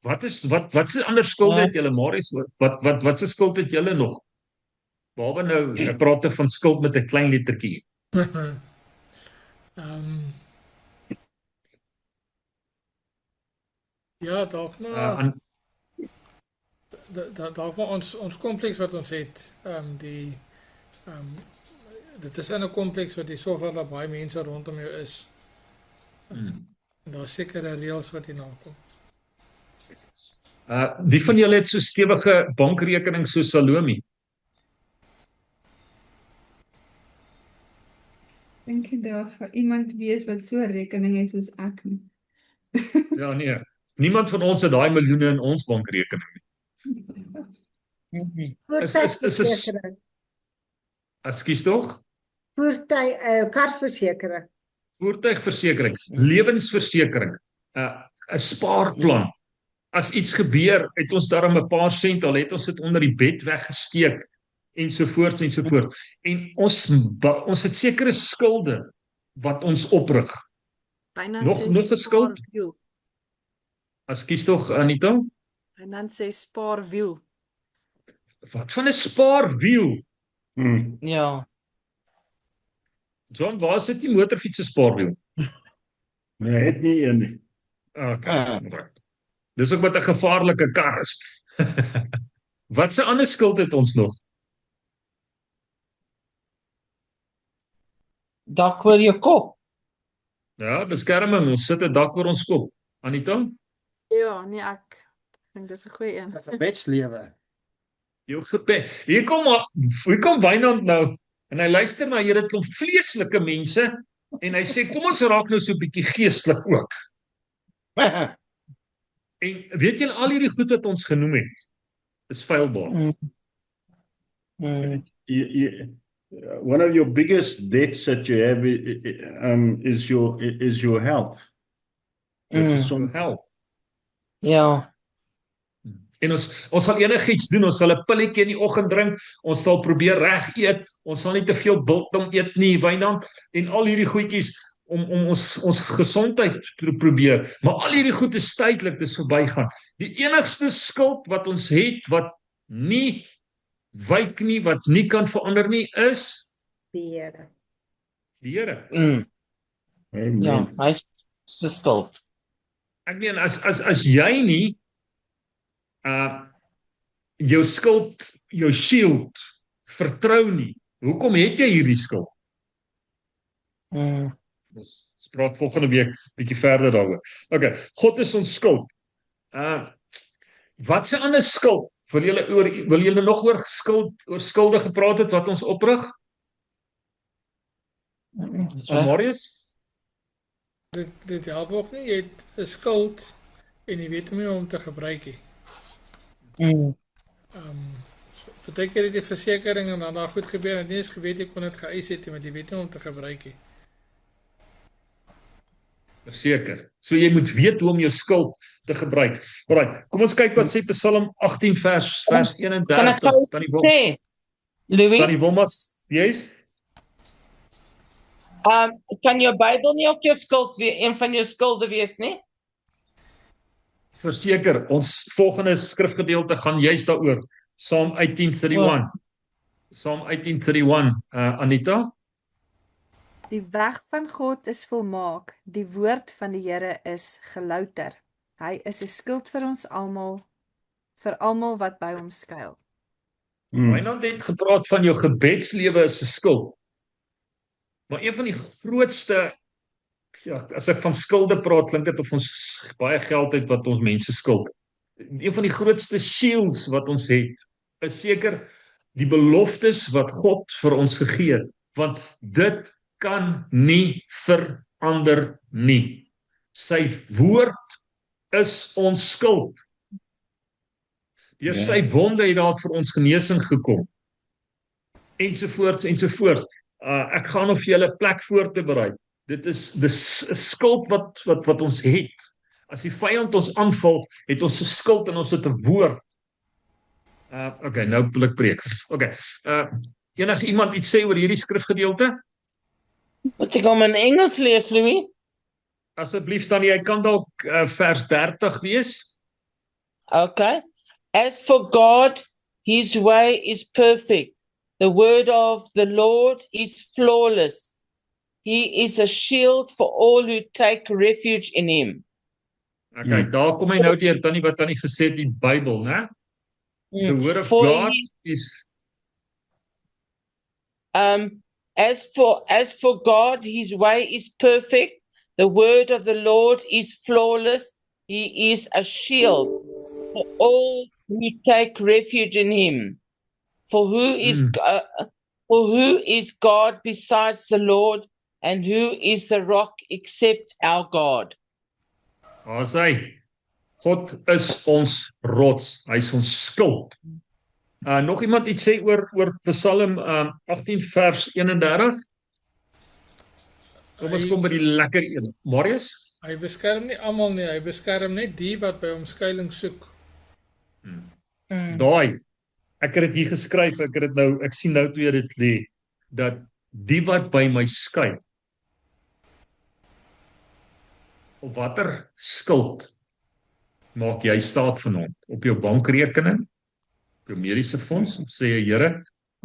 Speaker 1: Wat se ander skulde het julle, Marius? Wat se skuld het julle nog? Behalwe nou, ek praat van skuld met 'n klein lettertjie.
Speaker 8: Ja, dalk maar dalk maar ons kompleks wat ons het, dit is in 'n kompleks wat jy sorg dat daar baie mense rondom jou is. Daar's sekere reëls wat hier nakom.
Speaker 1: Wie van julle het so stewige bankrekening so Salome?
Speaker 4: Dink jy daar sal iemand wees wat so 'n rekening het soos ek nie?
Speaker 1: Ja, nee. Niemand van ons het daai miljoene in ons bankrekening nie. Ekskuus tog?
Speaker 7: Karversekering.
Speaker 1: Voertuigversekering, lewensversekering, 'n spaarplan. As iets gebeur, het ons daarom 'n paar sent, al het ons dit onder die bed weggesteek ensovoorts ensovoorts. En ons het sekere skulde wat ons oprig. Nog 'n skuld? Ekskuus tog, Anita?
Speaker 3: En dan sê spaarwiel.
Speaker 1: Wat van 'n spaarwiel?
Speaker 5: Ja.
Speaker 1: John, waar is dit die motorfiets se spaarwiel?
Speaker 6: Nee, het nie een nie.
Speaker 1: Okay. Dis ook wat 'n gevaarlike kar is. Wat se ander skuld het ons nog?
Speaker 5: Dak oor jou kop.
Speaker 1: Ja, beskerming, ons sit 'n dak oor ons kop. Anita?
Speaker 3: Ja, nee, ek dink dis 'n goeie een.
Speaker 2: Gebedslewe.
Speaker 1: Jou gebed. Hier kom Wynand nou en hy luister na hierdie klomp vleeslike mense en hy sê kom ons raak nou so 'n bietjie geestelik ook. En weet julle al hierdie goed wat ons genoem het is feilbaar.
Speaker 6: One of your biggest debts that you have is your health.
Speaker 1: Some health.
Speaker 5: Ja.
Speaker 1: En ons sal enigiets doen, ons sal 'n pilletjie in die oggend drink, ons sal probeer reg eet, ons sal nie te veel biltong eet nie, Wynand, en al hierdie goedjies om ons gesondheid probeer, maar al hierdie goed is tydelik, dis verbygaan. Die enigste skuld wat ons het wat nie wyk nie, wat nie kan verander nie, is
Speaker 7: die Here.
Speaker 1: Die Here.
Speaker 5: Ja, hy is se skuld.
Speaker 1: Ek meen as jy nie jou skuld, jou shield vertrou nie, hoekom het jy hierdie skuld? Ons praat volgende week bietjie verder daaroor. Okay, God is ons skuld. Wat se ander skuld? Wil julle nog oor skulde gepraat het wat ons oprig? Marius?
Speaker 8: Dit help ook nie, jy het 'n skuld en jy weet nie hoe om te gebruik nie. Partykeer het jy versekering en dan daar goed gebeur en nie eens geweet jy kon dit geëis het nie, want jy weet nie om te gebruik nie.
Speaker 1: Verseker. So jy moet weet hoe om jou skuld te gebruik. Alraai, kom ons kyk wat sê Psalm 18 vers 31.
Speaker 5: Kan ek sê, Louis?
Speaker 1: Tannie Womas, yes?
Speaker 5: Kan jou Bybel nie ook jou skuld wees, een van jou skulde wees nie?
Speaker 1: Verseker, ons volgende skrifgedeelte gaan juist daaroor. Psalm 18:31. Psalm 18:31, Anita?
Speaker 3: Die weg van God is volmaak, die woord van die Here is gelouter. Hy is 'n skild vir ons almal, vir almal wat by hom skuil.
Speaker 1: Wynand het gepraat van jou gebedslewe is 'n skuld. Maar een van die grootste, ja, as ek van skulde praat, klink dit of ons baie geld het wat ons mense skuld. Een van die grootste shields wat ons het, is seker die beloftes wat God vir ons gegee het, want dit kan nie verander nie. Sy woord is ons skuld. Deur sy wonde het daar vir ons genesing gekom. Ensovoorts, ensovoorts. Ek gaan of julle 'n plek voor te berei. Dit is 'n skuld wat ons het. As die vyand ons aanval, het ons 'n skuld en ons het 'n woord. Okay, nou wil ek preek. Okay. Enige iemand iets sê oor hierdie skrifgedeelte?
Speaker 5: Moet ek hom in Engels lees, Louis?
Speaker 1: Asseblief dan, jy kan dalk vers 30 wees.
Speaker 5: Okay. As for God, his way is perfect. The word of the Lord is flawless. He is a shield for all who take refuge in him.
Speaker 1: Okay, daar kom hy nou deur Tannie wat Tannie gesê het die Bybel, né? The word of God is
Speaker 5: as for God, his way is perfect. The word of the Lord is flawless. He is a shield for all who take refuge in him. For who is God besides the Lord, and who is the rock except our God?
Speaker 1: As hy, God is ons rots, hy is ons skild. Nog iemand iets sê oor Psalm 18 vers 31? Kom ons kom by die lekker een. Marius?
Speaker 8: Hy beskerm nie almal nie, hy beskerm net die wat by hom skuilings soek.
Speaker 1: Daai, ek het dit hier geskryf, ek sien nou toe dit lê, dat die wat by my skuil, op watter skuld maak jy staat vanaand? Op jou bankrekening, op jou mediese fonds, sê jy, Here,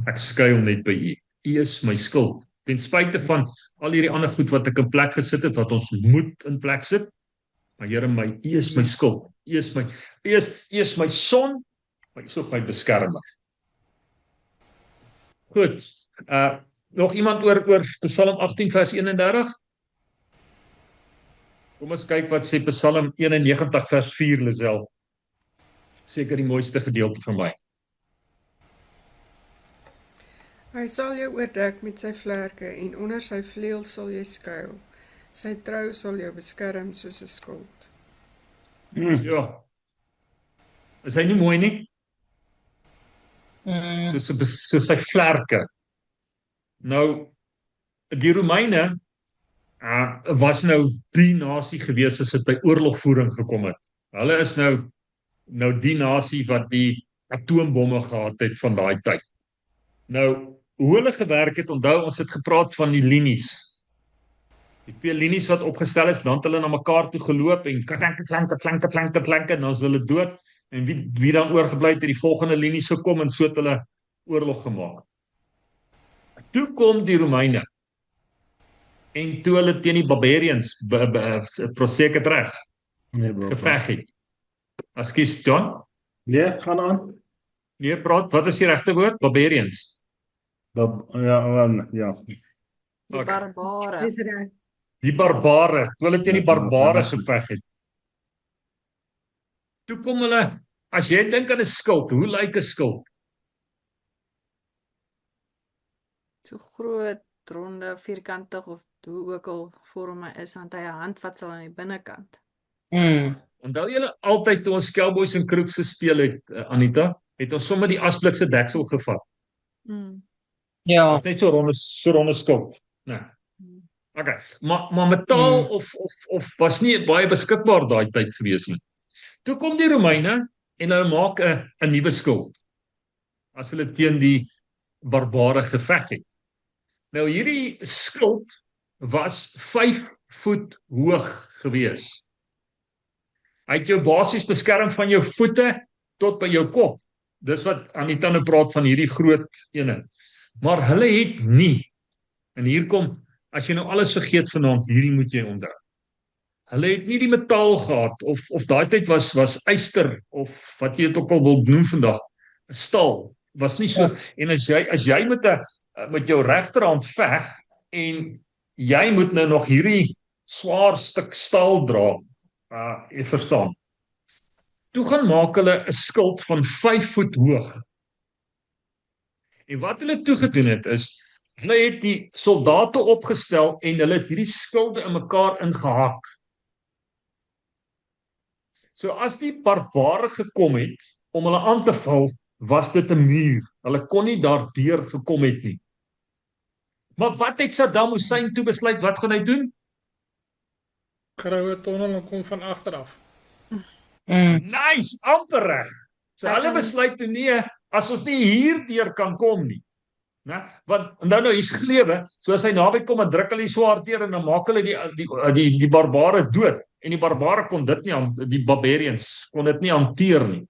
Speaker 1: ek skuil net by U. U is my skuld. Ten spyte van al hierdie ander goed wat ek in plek gesit het, wat ons moet in plek sit, maar Here, U is my skuld. U is my son, maar U is ook my beskermer. Goed. Nog iemand oor Psalm 18 vers 31? Kom ons kyk wat sê Psalm 91 vers 4, Lisel. Seker die mooiste gedeelte vir my.
Speaker 10: Hy sal jou oordek met sy vlerke en onder sy vleuels sal jy skuil. Sy trou sal jou beskerm soos 'n skild.
Speaker 1: Ja. Is hy nie mooi nie? Soos sy vlerke. Nou, die Romeine was nou die nasie gewees as dit by oorlogvoering gekom het. Hulle is nou die nasie wat die atoombomme gehad het van daai tyd. Nou, hoe hulle gewerk het, onthou ons het gepraat van die linies. Die 2 linies wat opgestel is, dan het hulle na mekaar toe geloop en klank, en dan is hulle dood, en wie dan oorgebly het, die volgende linies gekom en so het hulle oorlog gemaak. Toe kom die Romeine en toe hulle teen die Barbarians, prosek het reg, geveg het. Ekskuus, John?
Speaker 6: Nee, gaan aan.
Speaker 1: Nee, praat, wat is die regte woord? Barbarians.
Speaker 6: Ja.
Speaker 3: Die barbare.
Speaker 1: Die barbare, toe hulle teen die barbare geveg het. Toe kom hulle, as jy dink aan 'n skild, hoe lyk 'n skild?
Speaker 3: So groot, ronde, vierkantig of hoe ook al vorm hy is, want hy 'n hand wat sal aan die binnekant.
Speaker 1: Onthou julle altyd toe ons Cowboys en Crooks gespeel het, Anita, het ons sommer die asblik se deksel gevat.
Speaker 5: Ja.
Speaker 1: Net so ronde skild. Nee. Okay, maar metaal of was nie baie beskikbaar daai tyd gewees nie. Toe kom die Romeine en hulle maak 'n nuwe skild as hulle teen die barbare geveg het. Nou hierdie skild was 5 voet hoog gewees. Hy het jou basies beskerm van jou voete tot by jou kop. Dis wat Anita nou praat van hierdie groot ene. Maar hulle het nie, en hier kom, as jy nou alles vergeet vanaand, hierdie moet jy onthou. Hulle het nie die metaal gehad, of daai tyd was yster, of wat jy het ook al wil noem vandag, staal, was nie so, en as jy met jou regterhand veg, en jy moet nou nog hierdie swaar stuk staal dra, jy verstaan. Toe gaan maak hulle 'n skild van 5 voet hoog. En wat hulle toe gedoen het is, hulle het die soldate opgestel en hulle het hierdie skilde in mekaar ingehak. So as die barbare gekom het om hulle aan te val, was dit 'n muur. Hulle kon nie daardeur gekom het nie. Maar wat het Saddam Hussein toe besluit, wat gaan hy doen?
Speaker 8: Grawe tonnel en kom van agter af.
Speaker 1: Nice, amper reg. So hulle besluit toe nee, as ons nie hierdeur kan kom nie. Né? Want onthou nou hier's gelewe, so as hy naby kom en druk hulle die swaard deur en dan maak hulle die barbare dood. En die barbare kon dit nie, die barbarians kon dit nie hanteer nie.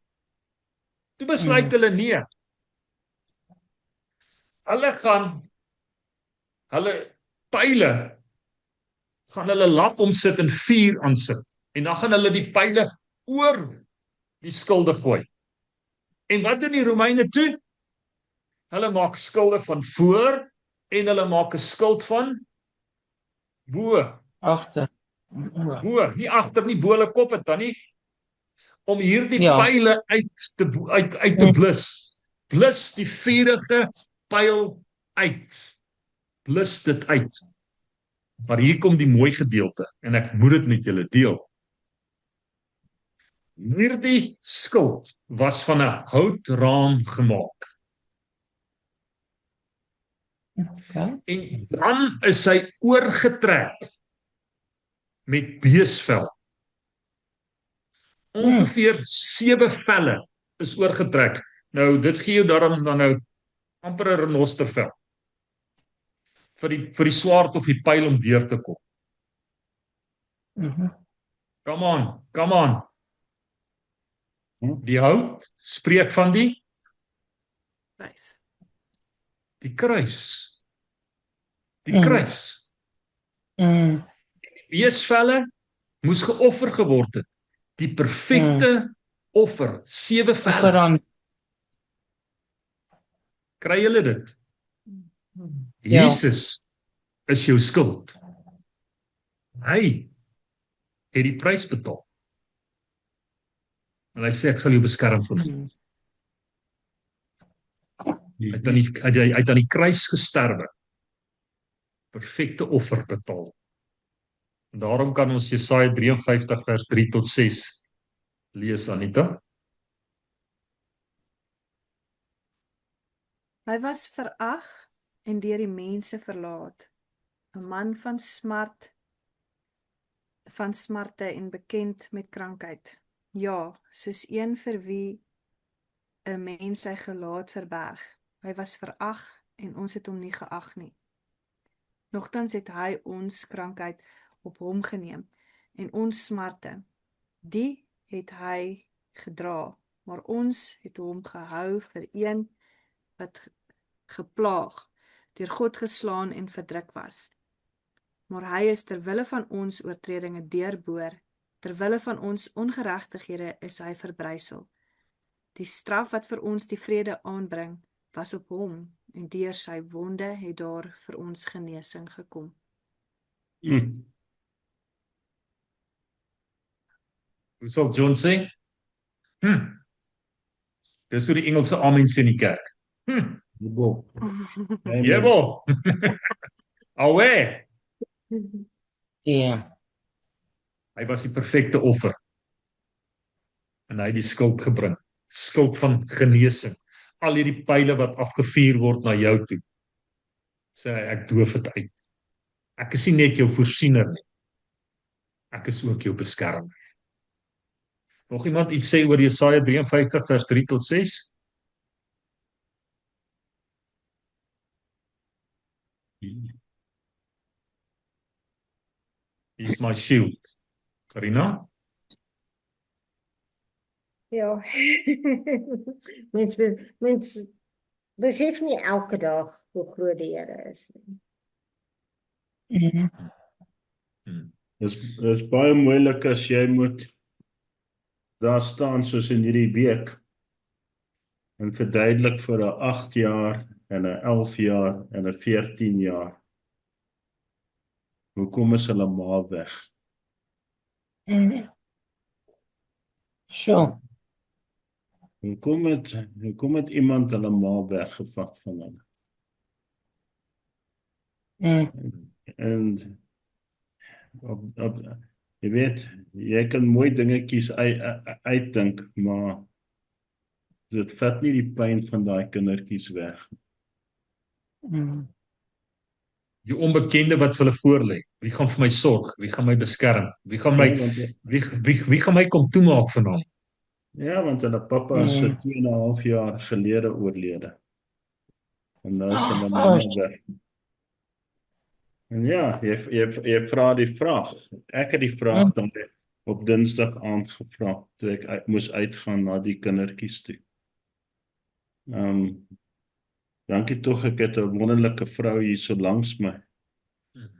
Speaker 1: Toe besluit hulle nee. Hulle gaan hulle pyle gaan hulle lap omsit en vuur aansit. En dan gaan hulle die pyle oor die skilde gooi. En wat doen die Romeine toe? Hulle maak skilde van voor en hulle maak 'n skild van bo.
Speaker 5: Agter.
Speaker 1: Bo, nie agter nie, bo hulle kop het dan nie. Om hierdie pyle uit te blus. Blus die vuurige pyl uit. Blus dit uit. Maar hier kom die mooi gedeelte en ek moet dit met julle deel. Hierdie skild was van 'n houtraam gemaak. En dan is hy oorgetrek met beesvel. Ongeveer 7 velle is oorgetrek. Nou, dit gee jou daarom dan nou amper 'n renostervel. Vir die swaard of die pyl om deur te kom. Come on. Die hout spreek van die
Speaker 3: kruis.
Speaker 1: Die kruis. Die kruis. Die beesvelle moes geoffer geword het. Die perfekte offer, 7 velle. Kry julle dit? Jesus is jou skuld. Hy het die prys betaal. En hy sê ek sal jou beskerm van dit. Hy het aan die kruis gesterwe. Perfekte offer betaal. En daarom kan ons Jesaja 53 vers 3 tot 6 lees, Anita.
Speaker 3: Hy was verag en deur die mense verlaat, 'n man van smarte en bekend met krankheid. Ja, soos een vir wie 'n mens sy gelaat verberg. Hy was verag en ons het hom nie geag nie. Nogtans het hy ons krankheid op hom geneem en ons smarte, die het hy gedra, maar ons het hom gehou vir een wat geplaag, deur God geslaan en verdruk was. Maar hy is ter wille van ons oortredinge deurboor, ter wille van ons ongeregtighede is hy verbrysel. Die straf wat vir ons die vrede aanbring, was op hom, en deur sy wonde het daar vir ons genesing gekom.
Speaker 1: Hoe sal John sê? Dis hoe die Engelse amen sê in die kerk. Jebo. Awe. Hy was die perfekte offer. En hy het die skuld gebring. Skuld van genesing. Al hierdie pyle wat afgevuur word na jou toe. Sê hy, ek doof dit uit. Ek is nie net jou voorsiener nie. Ek is ook jou beskermer. Nog iemand iets sê oor Jesaja 53 vers 3 tot 6? He's my shield. Karina?
Speaker 7: Ja. Mens besef nie elke dag hoe groot die Here is nie.
Speaker 6: Dis baie moeilik as jy moet daar staan soos in hierdie week en verduidelik vir 'n 8 jaar en 'n 11 jaar en 'n 14 jaar. Hoekom is hulle ma weg?
Speaker 5: Sure.
Speaker 6: Hoekom het iemand hulle ma weggevat van hulle? En jy weet, jy kan mooi dingetjies uitdink, maar dit vat nie die pyn van daai kindertjies weg.
Speaker 1: Die onbekende wat vir hulle voorlê. Wie gaan vir my sorg? Wie gaan my beskerm? Wie gaan my kom toemaak vanaand?
Speaker 6: Ja, want hulle pappa is 2,5 jaar gelede oorlede. En nou is hulle mamma weg. En ja, jy vra die vraag. Ek het die vraag dan, op Dinsdag aand gevra, toe ek moes uitgaan na die kindertjies toe. Dankie tog, ek het 'n wonderlike vrou hier so langs my.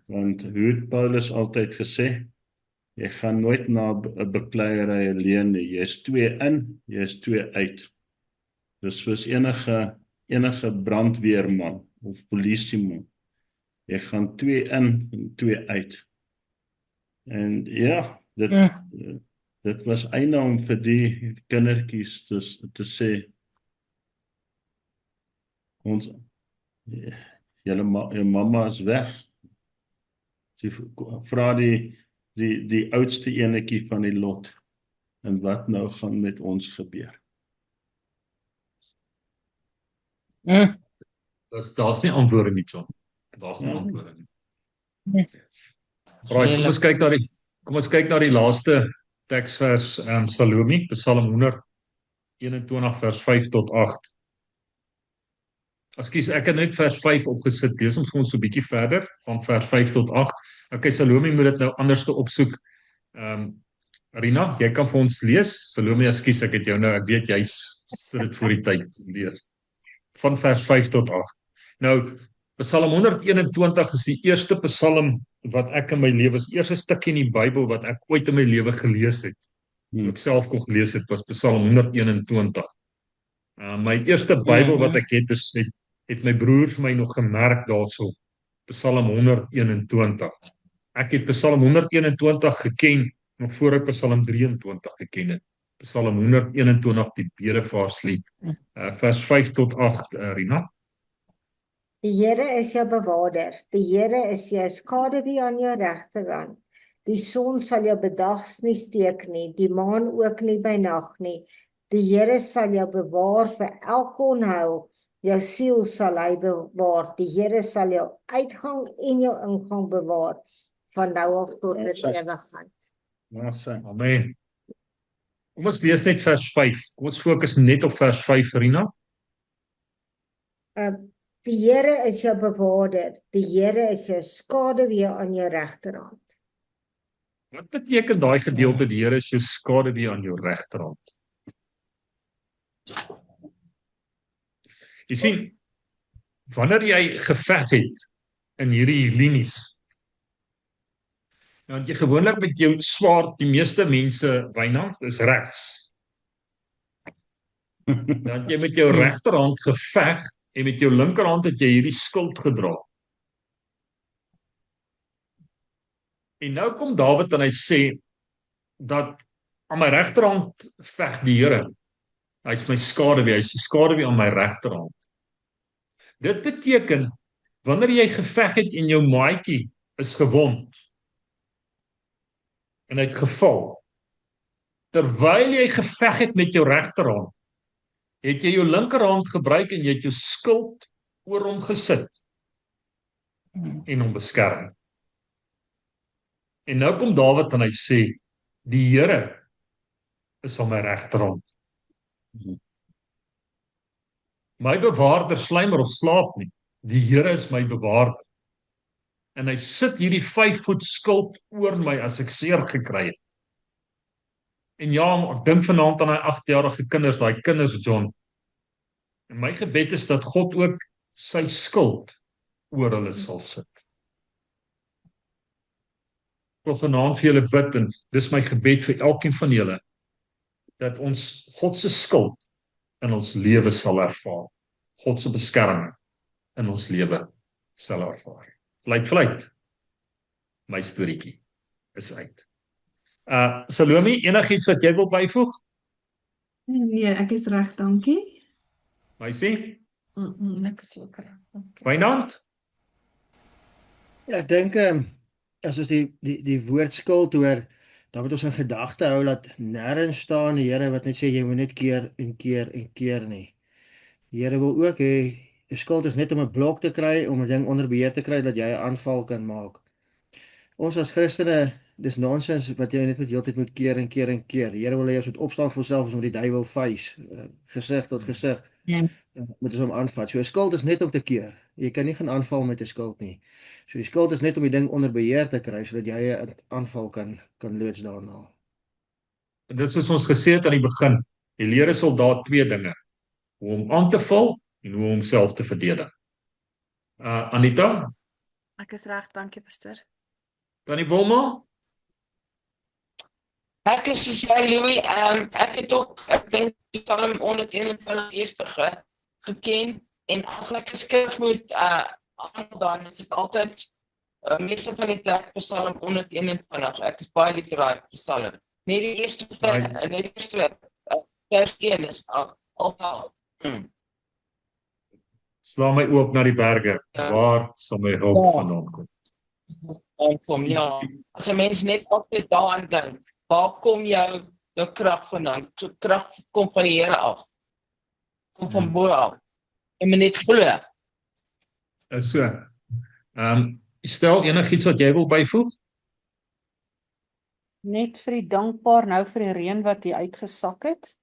Speaker 6: Want hoe het Paulus altyd gesê, jy gaan nooit na 'n bekleierery alleen nie, jy is 2 in, jy is 2 uit. Dis soos enige brandweerman of polisieman. Jy gaan 2 in en 2 uit. En ja, dit was eina om vir die kindertjies te sê, julle mamma is weg. Sy vra die oudste enetjie van die lot, en wat nou gaan met ons gebeur?
Speaker 1: Daar's nie antwoorde nie, John. Daar's nie antwoorde nie. Right, kom ons kyk na die laaste teksvers, Salome, Psalm 121 vers 5 tot 8. Ekskuus, ek het net vers 5 opgesit, lees ons so 'n bietjie verder, van vers 5 tot 8. Okay, Salome moet dit nou anders te opsoek. Rina, jy kan vir ons lees. Salome, ekskuus, ek het jou nou, ek weet jy sit dit voor die tyd lees. Van vers 5 tot 8. Nou, Psalm 121 is die eerste psalm wat ek in my lewe, is die eerste stukkie in die Bybel wat ek ooit in my lewe gelees het. Ek self kon gelees het, was Psalm 121. My eerste Bybel wat ek het my broer vir my nog gemerk daarso, Psalm 121. Ek het Psalm 121 geken, nog voor ek Psalm 23 geken het. Psalm 121, die bedevaarslied, vers 5 tot 8, Rina.
Speaker 7: Die Here is jou bewaarder, die Here is jou skaduwee aan jou regterkant. Die son sal jou bedags nie steek nie, die maan ook nie by nag nie. Die Here sal jou bewaar vir elke onheil, jou siel sal hy bewaar. Die Here sal jou uitgang en jou ingang bewaar, van nou af tot in ewigheid.
Speaker 1: Amen. Kom ons lees net vers 5. Kom ons fokus net op vers 5, Rina.
Speaker 7: Die Here is jou bewaarder, die Here is jou skaduwee aan jou regterhand.
Speaker 1: Wat beteken daai gedeelte, die Here is jou skaduwee aan jou regterhand? Jy sien, wanneer jy geveg het in hierdie linies, want jy gewoonlik met jou swaard, die meeste mense, Wynand, is regs. Dan jy met jou regterhand geveg, en met jou linkerhand het jy hierdie skild gedra. En nou kom Dawid en hy sê, dat aan my regterhand veg die Here. Hy is my skaduwee, hy is die skaduwee aan my regterhand. Dit beteken, wanneer jy geveg het en jou maatjie is gewond, en hy het geval, terwyl jy geveg het met jou regterhand, het jy jou linkerhand gebruik en jy het jou skild oor hom gesit en hom beskerm. En nou kom Dawid en hy sê, die Here is aan my regterhand. My bewaarder slymer of slaap nie. Die Here is my bewaarder. En hy sit hierdie 5 voet skild oor my as ek seer gekry het. En ja, ek dink vanaand aan daai 8-jarige kinders, daai kinders, John. En my gebed is dat God ook sy skild oor hulle sal sit. Ek wil vanaand vir julle bid, en dis my gebed vir elkeen van julle, dat ons God se skild in ons lewe sal ervaar. God se beskerming in ons lewe sal ervaar. Vluit. My storieetjie is uit. Salome, enigiets wat jy wil byvoeg?
Speaker 4: Nee, ek is reg, dankie.
Speaker 1: Meisie?
Speaker 9: Ek is ook reg.
Speaker 1: Wynand?
Speaker 2: Ek dink as ons die woord skuld hoor, dan moet ons in gedagte hou dat nêrens staan die Here wat net sê jy moet net keer en keer en keer nie. Die Here wil ook hê 'n skuld is net om 'n blok te kry, om 'n ding onder beheer te kry dat jy 'n aanval kan maak. Ons as Christene, dis nonsens wat jy net met heeltyd moet keer en keer en keer. Die Here wil hê ons moet opstaan vir onsself, ons moet die duiwel face, gesig tot gesig. Moet ons hom aanvat. So 'n skuld is net om te keer. Jy kan nie gaan aanval met 'n skuld nie. So die skuld is net om die ding onder beheer te kry sodat jy 'n aanval kan loods daarna.
Speaker 1: dit soos ons gesê het aan die begin, die leer 'n soldaat twee dinge: hoe om aan te val en hoe om homself te verdedig. Anita,
Speaker 3: Ek is reg, dankie pastoor.
Speaker 1: Tannie Wilma,
Speaker 5: Ek is soos jy, Louis, ek het ook, ek dink, Psalm 121 geken, en as ek 'n skrif moet aanhaal, dan is dit altyd, meeste van die tyd Psalm 121, ek is baie lief vir daai Psalm. Net die eerste vers 1 is al.
Speaker 1: sla my oop na die berge, waar sal my hulp vandaan kom?
Speaker 5: Ja, as 'n mens net altyd daaraan dink, waar kom jou krag vandaan? Krag kom van die Here af. Kom van bo af. En moet net glo.
Speaker 1: Is so. Stel enigiets wat jy wil byvoeg?
Speaker 11: Net vir die dankbaar nou vir die reën wat hier uitgesak het.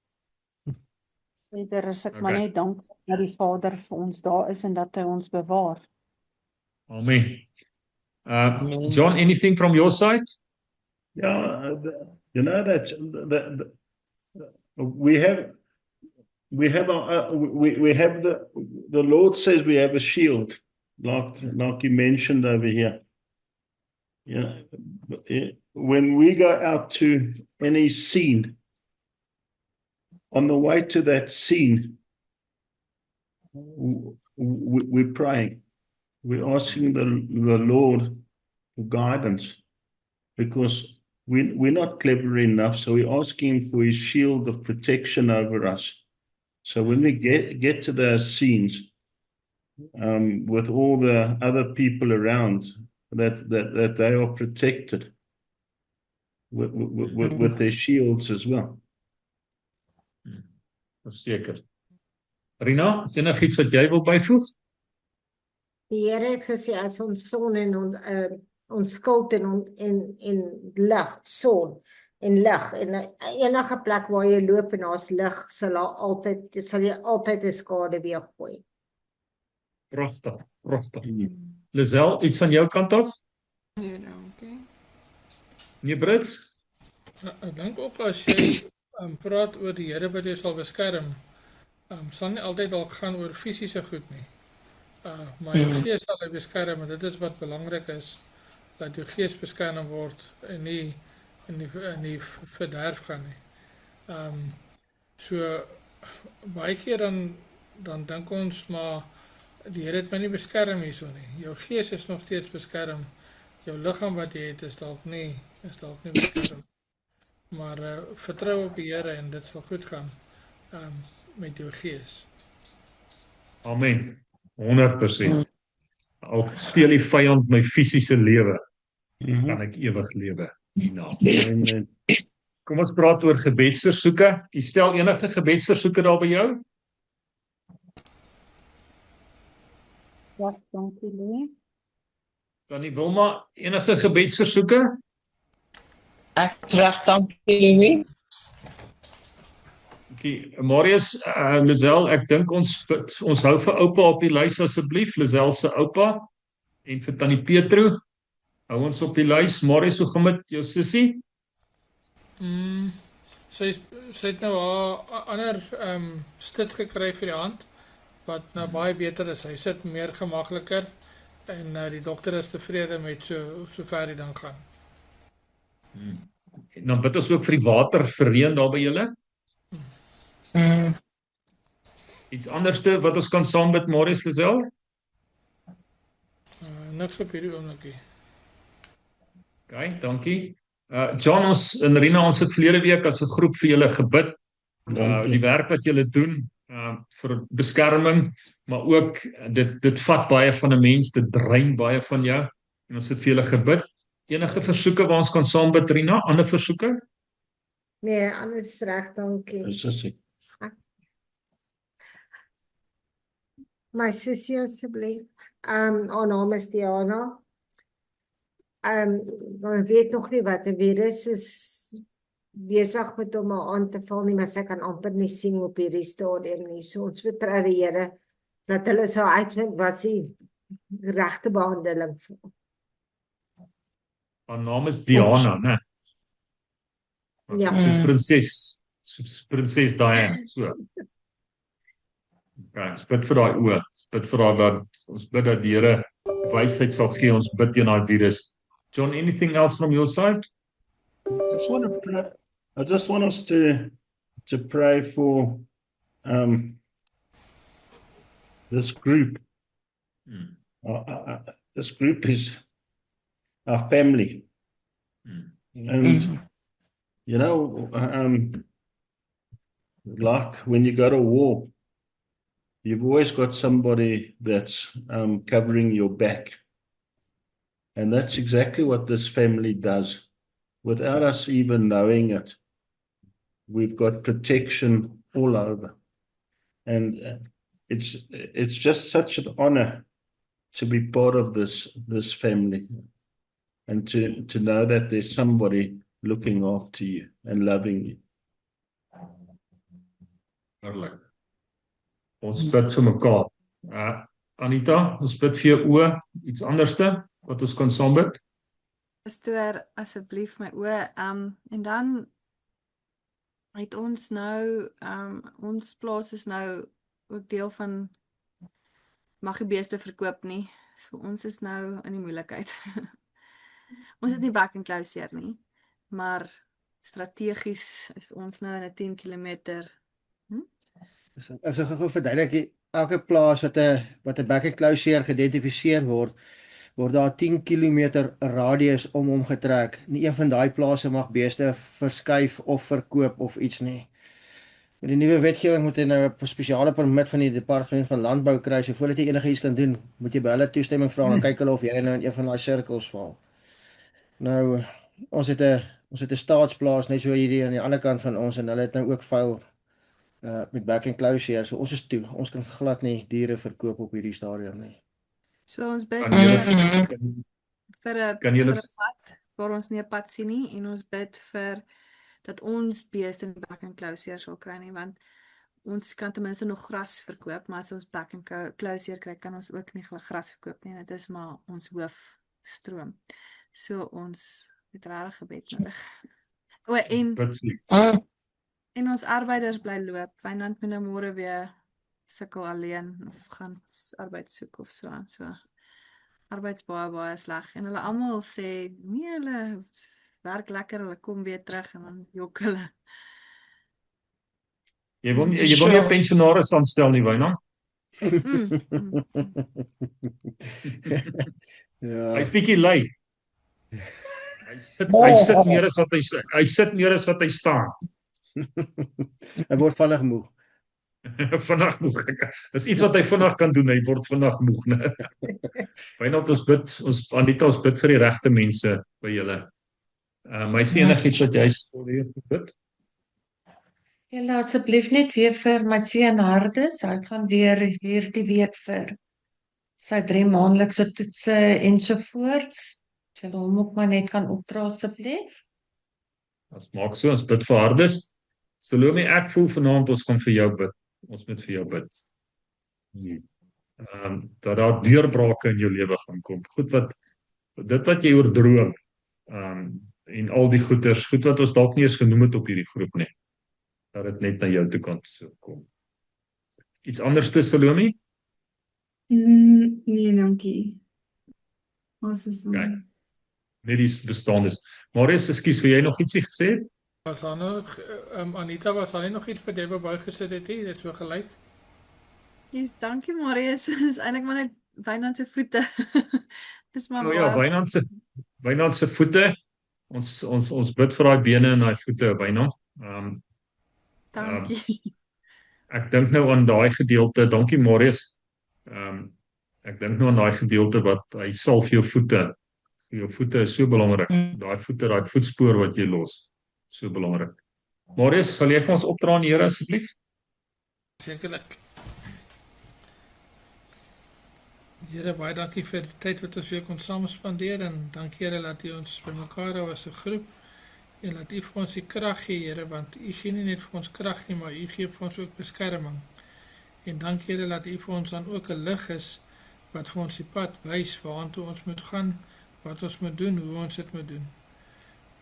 Speaker 11: Verder is ek maar
Speaker 1: Okay.
Speaker 11: net dankbaar dat die Vader vir ons daar is en dat hy ons bewaar.
Speaker 1: Amen. John, anything from your side?
Speaker 6: Yeah, you know that we have the Lord says we have a shield, like you mentioned over here. Yeah, when we go out to any scene, on the way to that scene, we're praying. We're asking the Lord for guidance, because we're not clever enough, so we're asking him for his shield of protection over us. So when we get to the scenes, with all the other people around, that they are protected with their shields as well.
Speaker 1: Verseker. Rina, enigiets wat jy wil byvoeg?
Speaker 7: Die Here het gesê as ons son en ons skuld en lig, son en lig, en enige plek waar jy loop en daar's lig, sal jy altyd 'n skade weer gooi.
Speaker 1: Pragtig, pragtig. Lisel, iets van jou kant af?
Speaker 10: Nee, dankie.
Speaker 1: Nee, Brits?
Speaker 8: Ek dink ook as jy praat oor die Here wat jou sal beskerm, sal nie altyd dalk gaan oor fisiese goed nie. Maar jou gees sal jou beskerm, en dit is wat belangrik is, dat jou gees beskerm word en nie verderf gaan nie. So baie keer dan dink ons maar die Here het my nie beskerm hierso nie. Jou gees is nog steeds beskerm. Jou liggaam wat jy het is dalk nie beskerm. Maar vertrou op die Here en dit sal goed gaan met jou gees.
Speaker 1: Amen. 100%. Al steel die vyand my fisiese lewe, kan ek ewig lewe hierna. Kom ons praat oor gebedsversoeke. Jy stel enige gebedsversoeke daar by jou?
Speaker 11: Ja, dankie Louis.
Speaker 1: Tannie Wilma, enige gebedsversoeke?
Speaker 5: Ek terug, dankie Louis.
Speaker 1: Marius, Lisel, ek dink ons hou vir oupa op die lys asseblief, Lisel se oupa, en vir Tannie Petro, hou ons op die lys. Marius, hoe gaan met jou sussie?
Speaker 8: Sy het nou haar ander stit gekry vir die hand, wat nou baie beter is. Hy sit meer gemakliker, en die dokter is tevrede met so ver die dan gaan.
Speaker 1: En dan bid ons ook vir die water vir reën daar by julle. Iets anderste wat ons kan saam bid, Marius, Lisel?
Speaker 8: Niks op hierdie oomblikie.
Speaker 1: Okay, dankie. John, ons en Rina, ons het verlede week as 'n groep vir julle gebid. Die werk wat julle doen vir beskerming, maar ook dit vat baie van 'n mens, dit drein baie van jou, en ons het vir julle gebid. Enige versoeke waar ons kan saam bid, Rina? Ander versoeke?
Speaker 7: Nee, alles reg, dankie. My sussie asseblief. Haar naam is Diana. Dan weet nog nie wat 'n virus is besig met hom aan te val nie, maar sy kan amper nie sien op hierdie stadium nie. So ons vertrou die Here dat hulle sal uitvind wat die regte behandeling vir.
Speaker 1: Haar naam is Diana, né?
Speaker 7: Ja.
Speaker 1: Soos prinses Diana, so. Okay, ons bid vir daai oë. Ons bid vir haar dat ons bid dat die Here wysheid sal gee. Ons bid teen daai virus. John, anything else from your side?
Speaker 6: I just want us to pray for this group. This group is our family. And you know, like when you go to war, you've always got somebody that's covering your back. And that's exactly what this family does. Without us even knowing it, we've got protection all over. And it's just such an honor to be part of this family and to know that there's somebody looking after you and loving you.
Speaker 1: Wonderlik. Ons bid vir mekaar. Anita, ons bid vir jou oë, iets anderste wat ons kan saam bid.
Speaker 3: Pastoor, asseblief my oë, en dan het ons nou, ons plaas is nou ook deel van mag die beeste verkoop nie. So ons is nou in die moeilikheid. Ons het nie back and closure nie, maar strategies is ons nou in 'n 10 kilometer.
Speaker 2: Ek sal gou verduidelik, elke plaas wat 'n back and closure geïdentifiseer word daar 10 kilometer radius om hom getrek. Nie een van daai plase mag beeste verskuif of verkoop of iets nie. Met die nuwe wetgewing moet jy nou 'n spesiale permit van die departement van landbou kry. So voordat jy enigiets kan doen, moet jy by hulle toestemming vra en dan kyk hulle of jy nou in een van daai sirkels val. Nou ons het 'n staatsplaas net so hierdie aan die ander kant van ons en hulle het nou ook vuil met back and closure. So ons is toe. Ons kan glad nie diere verkoop op hierdie stadium nie.
Speaker 3: So ons bid
Speaker 1: Kan
Speaker 3: vir 'n pad waar ons nie 'n pad sien nie en ons bid vir dat ons beeste in back and closure sal kry nie, want ons kan ten minste nog gras verkoop, maar as ons back and closure kry, kan ons ook nie gras verkoop nie. Dit is maar ons hoofstroom. So ons het regtig gebed nodig. En ons arbeiders bly loop. Wynand moet nou môre weer sukkel alleen of gaan arbeid soek of so. So arbeids baie sleg en hulle almal sê nee, hulle werk lekker, hulle kom weer terug en dan jok hulle.
Speaker 1: Jy wil nie 'n pensionaris aanstel nie, Wynand?
Speaker 2: Ja.
Speaker 1: Hy's bietjie lui. Hy sit meer as wat hy staan.
Speaker 2: Hy word vinnig moeg.
Speaker 1: Vinnig moeg. Dis iets wat hy vinnig kan doen, hy word vinnig moeg, né? Wynand, Anita, ons bid vir die regte mense by julle. My sê enigiets wat jy wil bid?
Speaker 9: Julle asseblief net weer vir my seun Hardes, hy gaan weer hierdie week vir sy 3 maandelikse toetse ensovoorts. Sy wil hom ook maar net kan opdra asseblief.
Speaker 1: Ons maak so, ons bid vir Hardes. Salome, ek voel vanaand ons gaan vir jou bid. Ons moet vir jou bid. Dat daar deurbrake in jou lewe gaan kom. Goed dit wat jy oordroom, en al die goed wat ons dalk nie eens genoem het op hierdie groep nie, dat dit net na jou toe kan kom. Iets anders te Salome?
Speaker 4: Nee, dankie. Ons is
Speaker 1: net die bestaandes. Marius, ekskuus, wil jy nog ietsie gesê het?
Speaker 8: Was daar nog, Anita, was daar nog iets wat jy wou bygesit het hier, dit so gelyk?
Speaker 3: Yes, dankie Marius, dis eintlik maar net Wynand se voete. Dis maar
Speaker 1: ja, Wynand se voete. Ons bid vir daai bene en daai voete, Wynand.
Speaker 3: Dankie.
Speaker 1: Ek dink nou aan daai gedeelte, dankie Marius. Ek dink nou aan daai gedeelte wat hy sal vir jou voete. Jou voete is so belangrik. Daai voete, daai voetspoor wat jy los. So belangrik. Marius, sal jy vir ons opdra aan die Here asseblief?
Speaker 8: Sekerlik. Here, baie dankie vir die tyd wat ons weer kon saam spandeer en dankie Here dat U ons bymekaar hou as 'n groep en dat U vir ons die krag gee, Here, want U gee nie net vir ons krag nie, maar U gee vir ons ook beskerming. En dankie Here dat U vir ons dan ook 'n lig is wat vir ons die pad wys waartoe ons moet gaan, wat ons moet doen, hoe ons dit moet doen.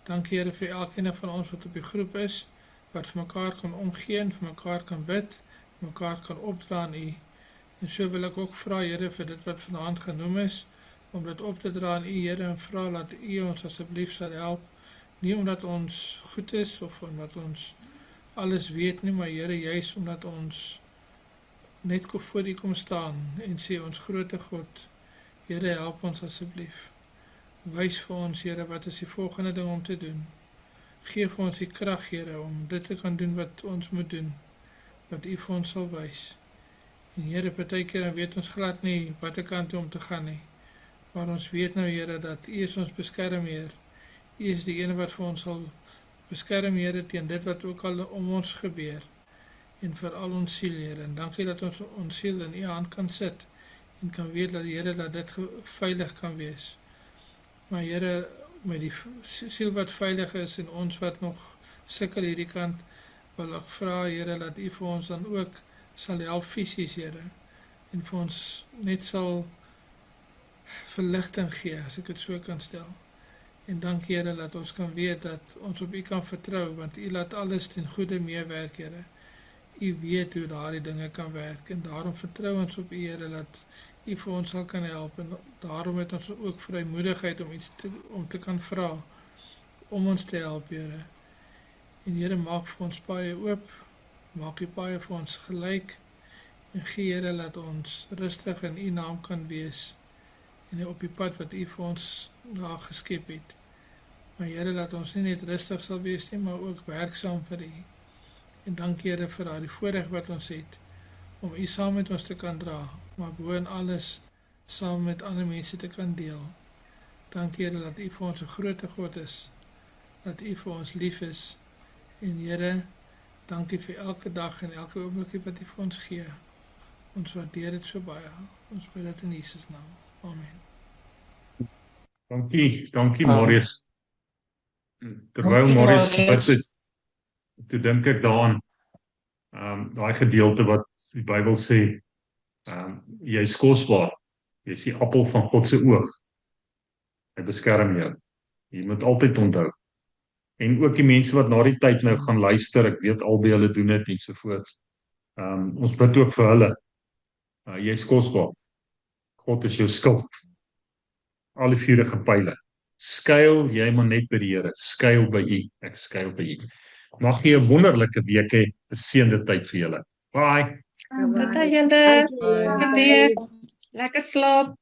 Speaker 8: Dankie Here vir elkeen van ons wat op die groep is, wat vir mekaar kan omgee en vir mekaar kan bid, vir mekaar kan opdra aan U. En so wil ek ook vra Here vir dit wat vanaand genoem is, om dit op te dra aan U Here en vra dat U ons asseblief sal help, nie omdat ons goed is of omdat ons alles weet nie, maar Here juis omdat ons net voor U kom staan en sê ons grote God, Here help ons asseblief. Wys vir ons Here wat is die volgende ding om te doen. Geef vir ons die krag Here om dit te kan doen wat ons moet doen, wat U vir ons sal wys. En Here, partykeer dan weet ons glad nie watter kant toe om te gaan nie. Maar ons weet nou Here dat U is ons beskermheer. U is die ene wat vir ons sal beskerm Here teen dit wat ook al om ons gebeur. En vir al ons siel Here. En dankie dat ons siel in U hand kan sit en kan weet dat Here dat dit veilig kan wees. Maar Here, met die siel wat veilig is en ons wat nog sukkel hierdie kant, wil ek vra Here dat U vir ons dan ook sal help fisies Here en vir ons net sal verligting gee, as ek dit so kan stel. En dankie Here dat ons kan weet dat ons op U kan vertrou, want U laat alles ten goeie meewerk Here. U weet hoe daardie dinge kan werk en daarom vertrou ons op U Here dat U vir ons sal kan help en daarom het ons ook vrymoedigheid om te kan vra om ons te help Here. En Here, maak vir ons paaie oop, maak die paaie vir ons gelyk en gee Here dat ons rustig in U naam kan wees en op die pad wat U vir ons daar geskep het. Maar Here, laat ons nie net rustig sal wees nie, maar ook werksaam vir U. En dankie Here vir daardie voorreg wat ons het om U saam met ons te kan dra, maar bo en alles saam met ander mense te kan deel. Dankie Here dat U vir ons 'n groot God is, dat U vir ons lief is. En Here, dankie vir elke dag en elke oomblik wat U vir ons gee. Ons waardeer dit so baie. Ons bid dit in Jesus naam. Amen.
Speaker 1: Dankie Marius. Terwyl Marius gebid het, toe dink ek daaraan, daai gedeelte wat die Bybel sê, jy is kosbaar, jy is die appel van God se oog, hy beskerm jou, jy moet altyd onthou, en ook die mense wat na die tyd nou gaan luister, ek weet albei hulle doen dit en sovoorts, ons bid ook vir hulle, jy is kosbaar, God is jou skild, al die vuurige pyle, skuil jy maar net by die Here, skuil by U, ek skuil by U. Mag jy 'n wonderlike week hê, 'n seënde tyd vir julle. Bye.
Speaker 9: Tot julle. Lekker slaap.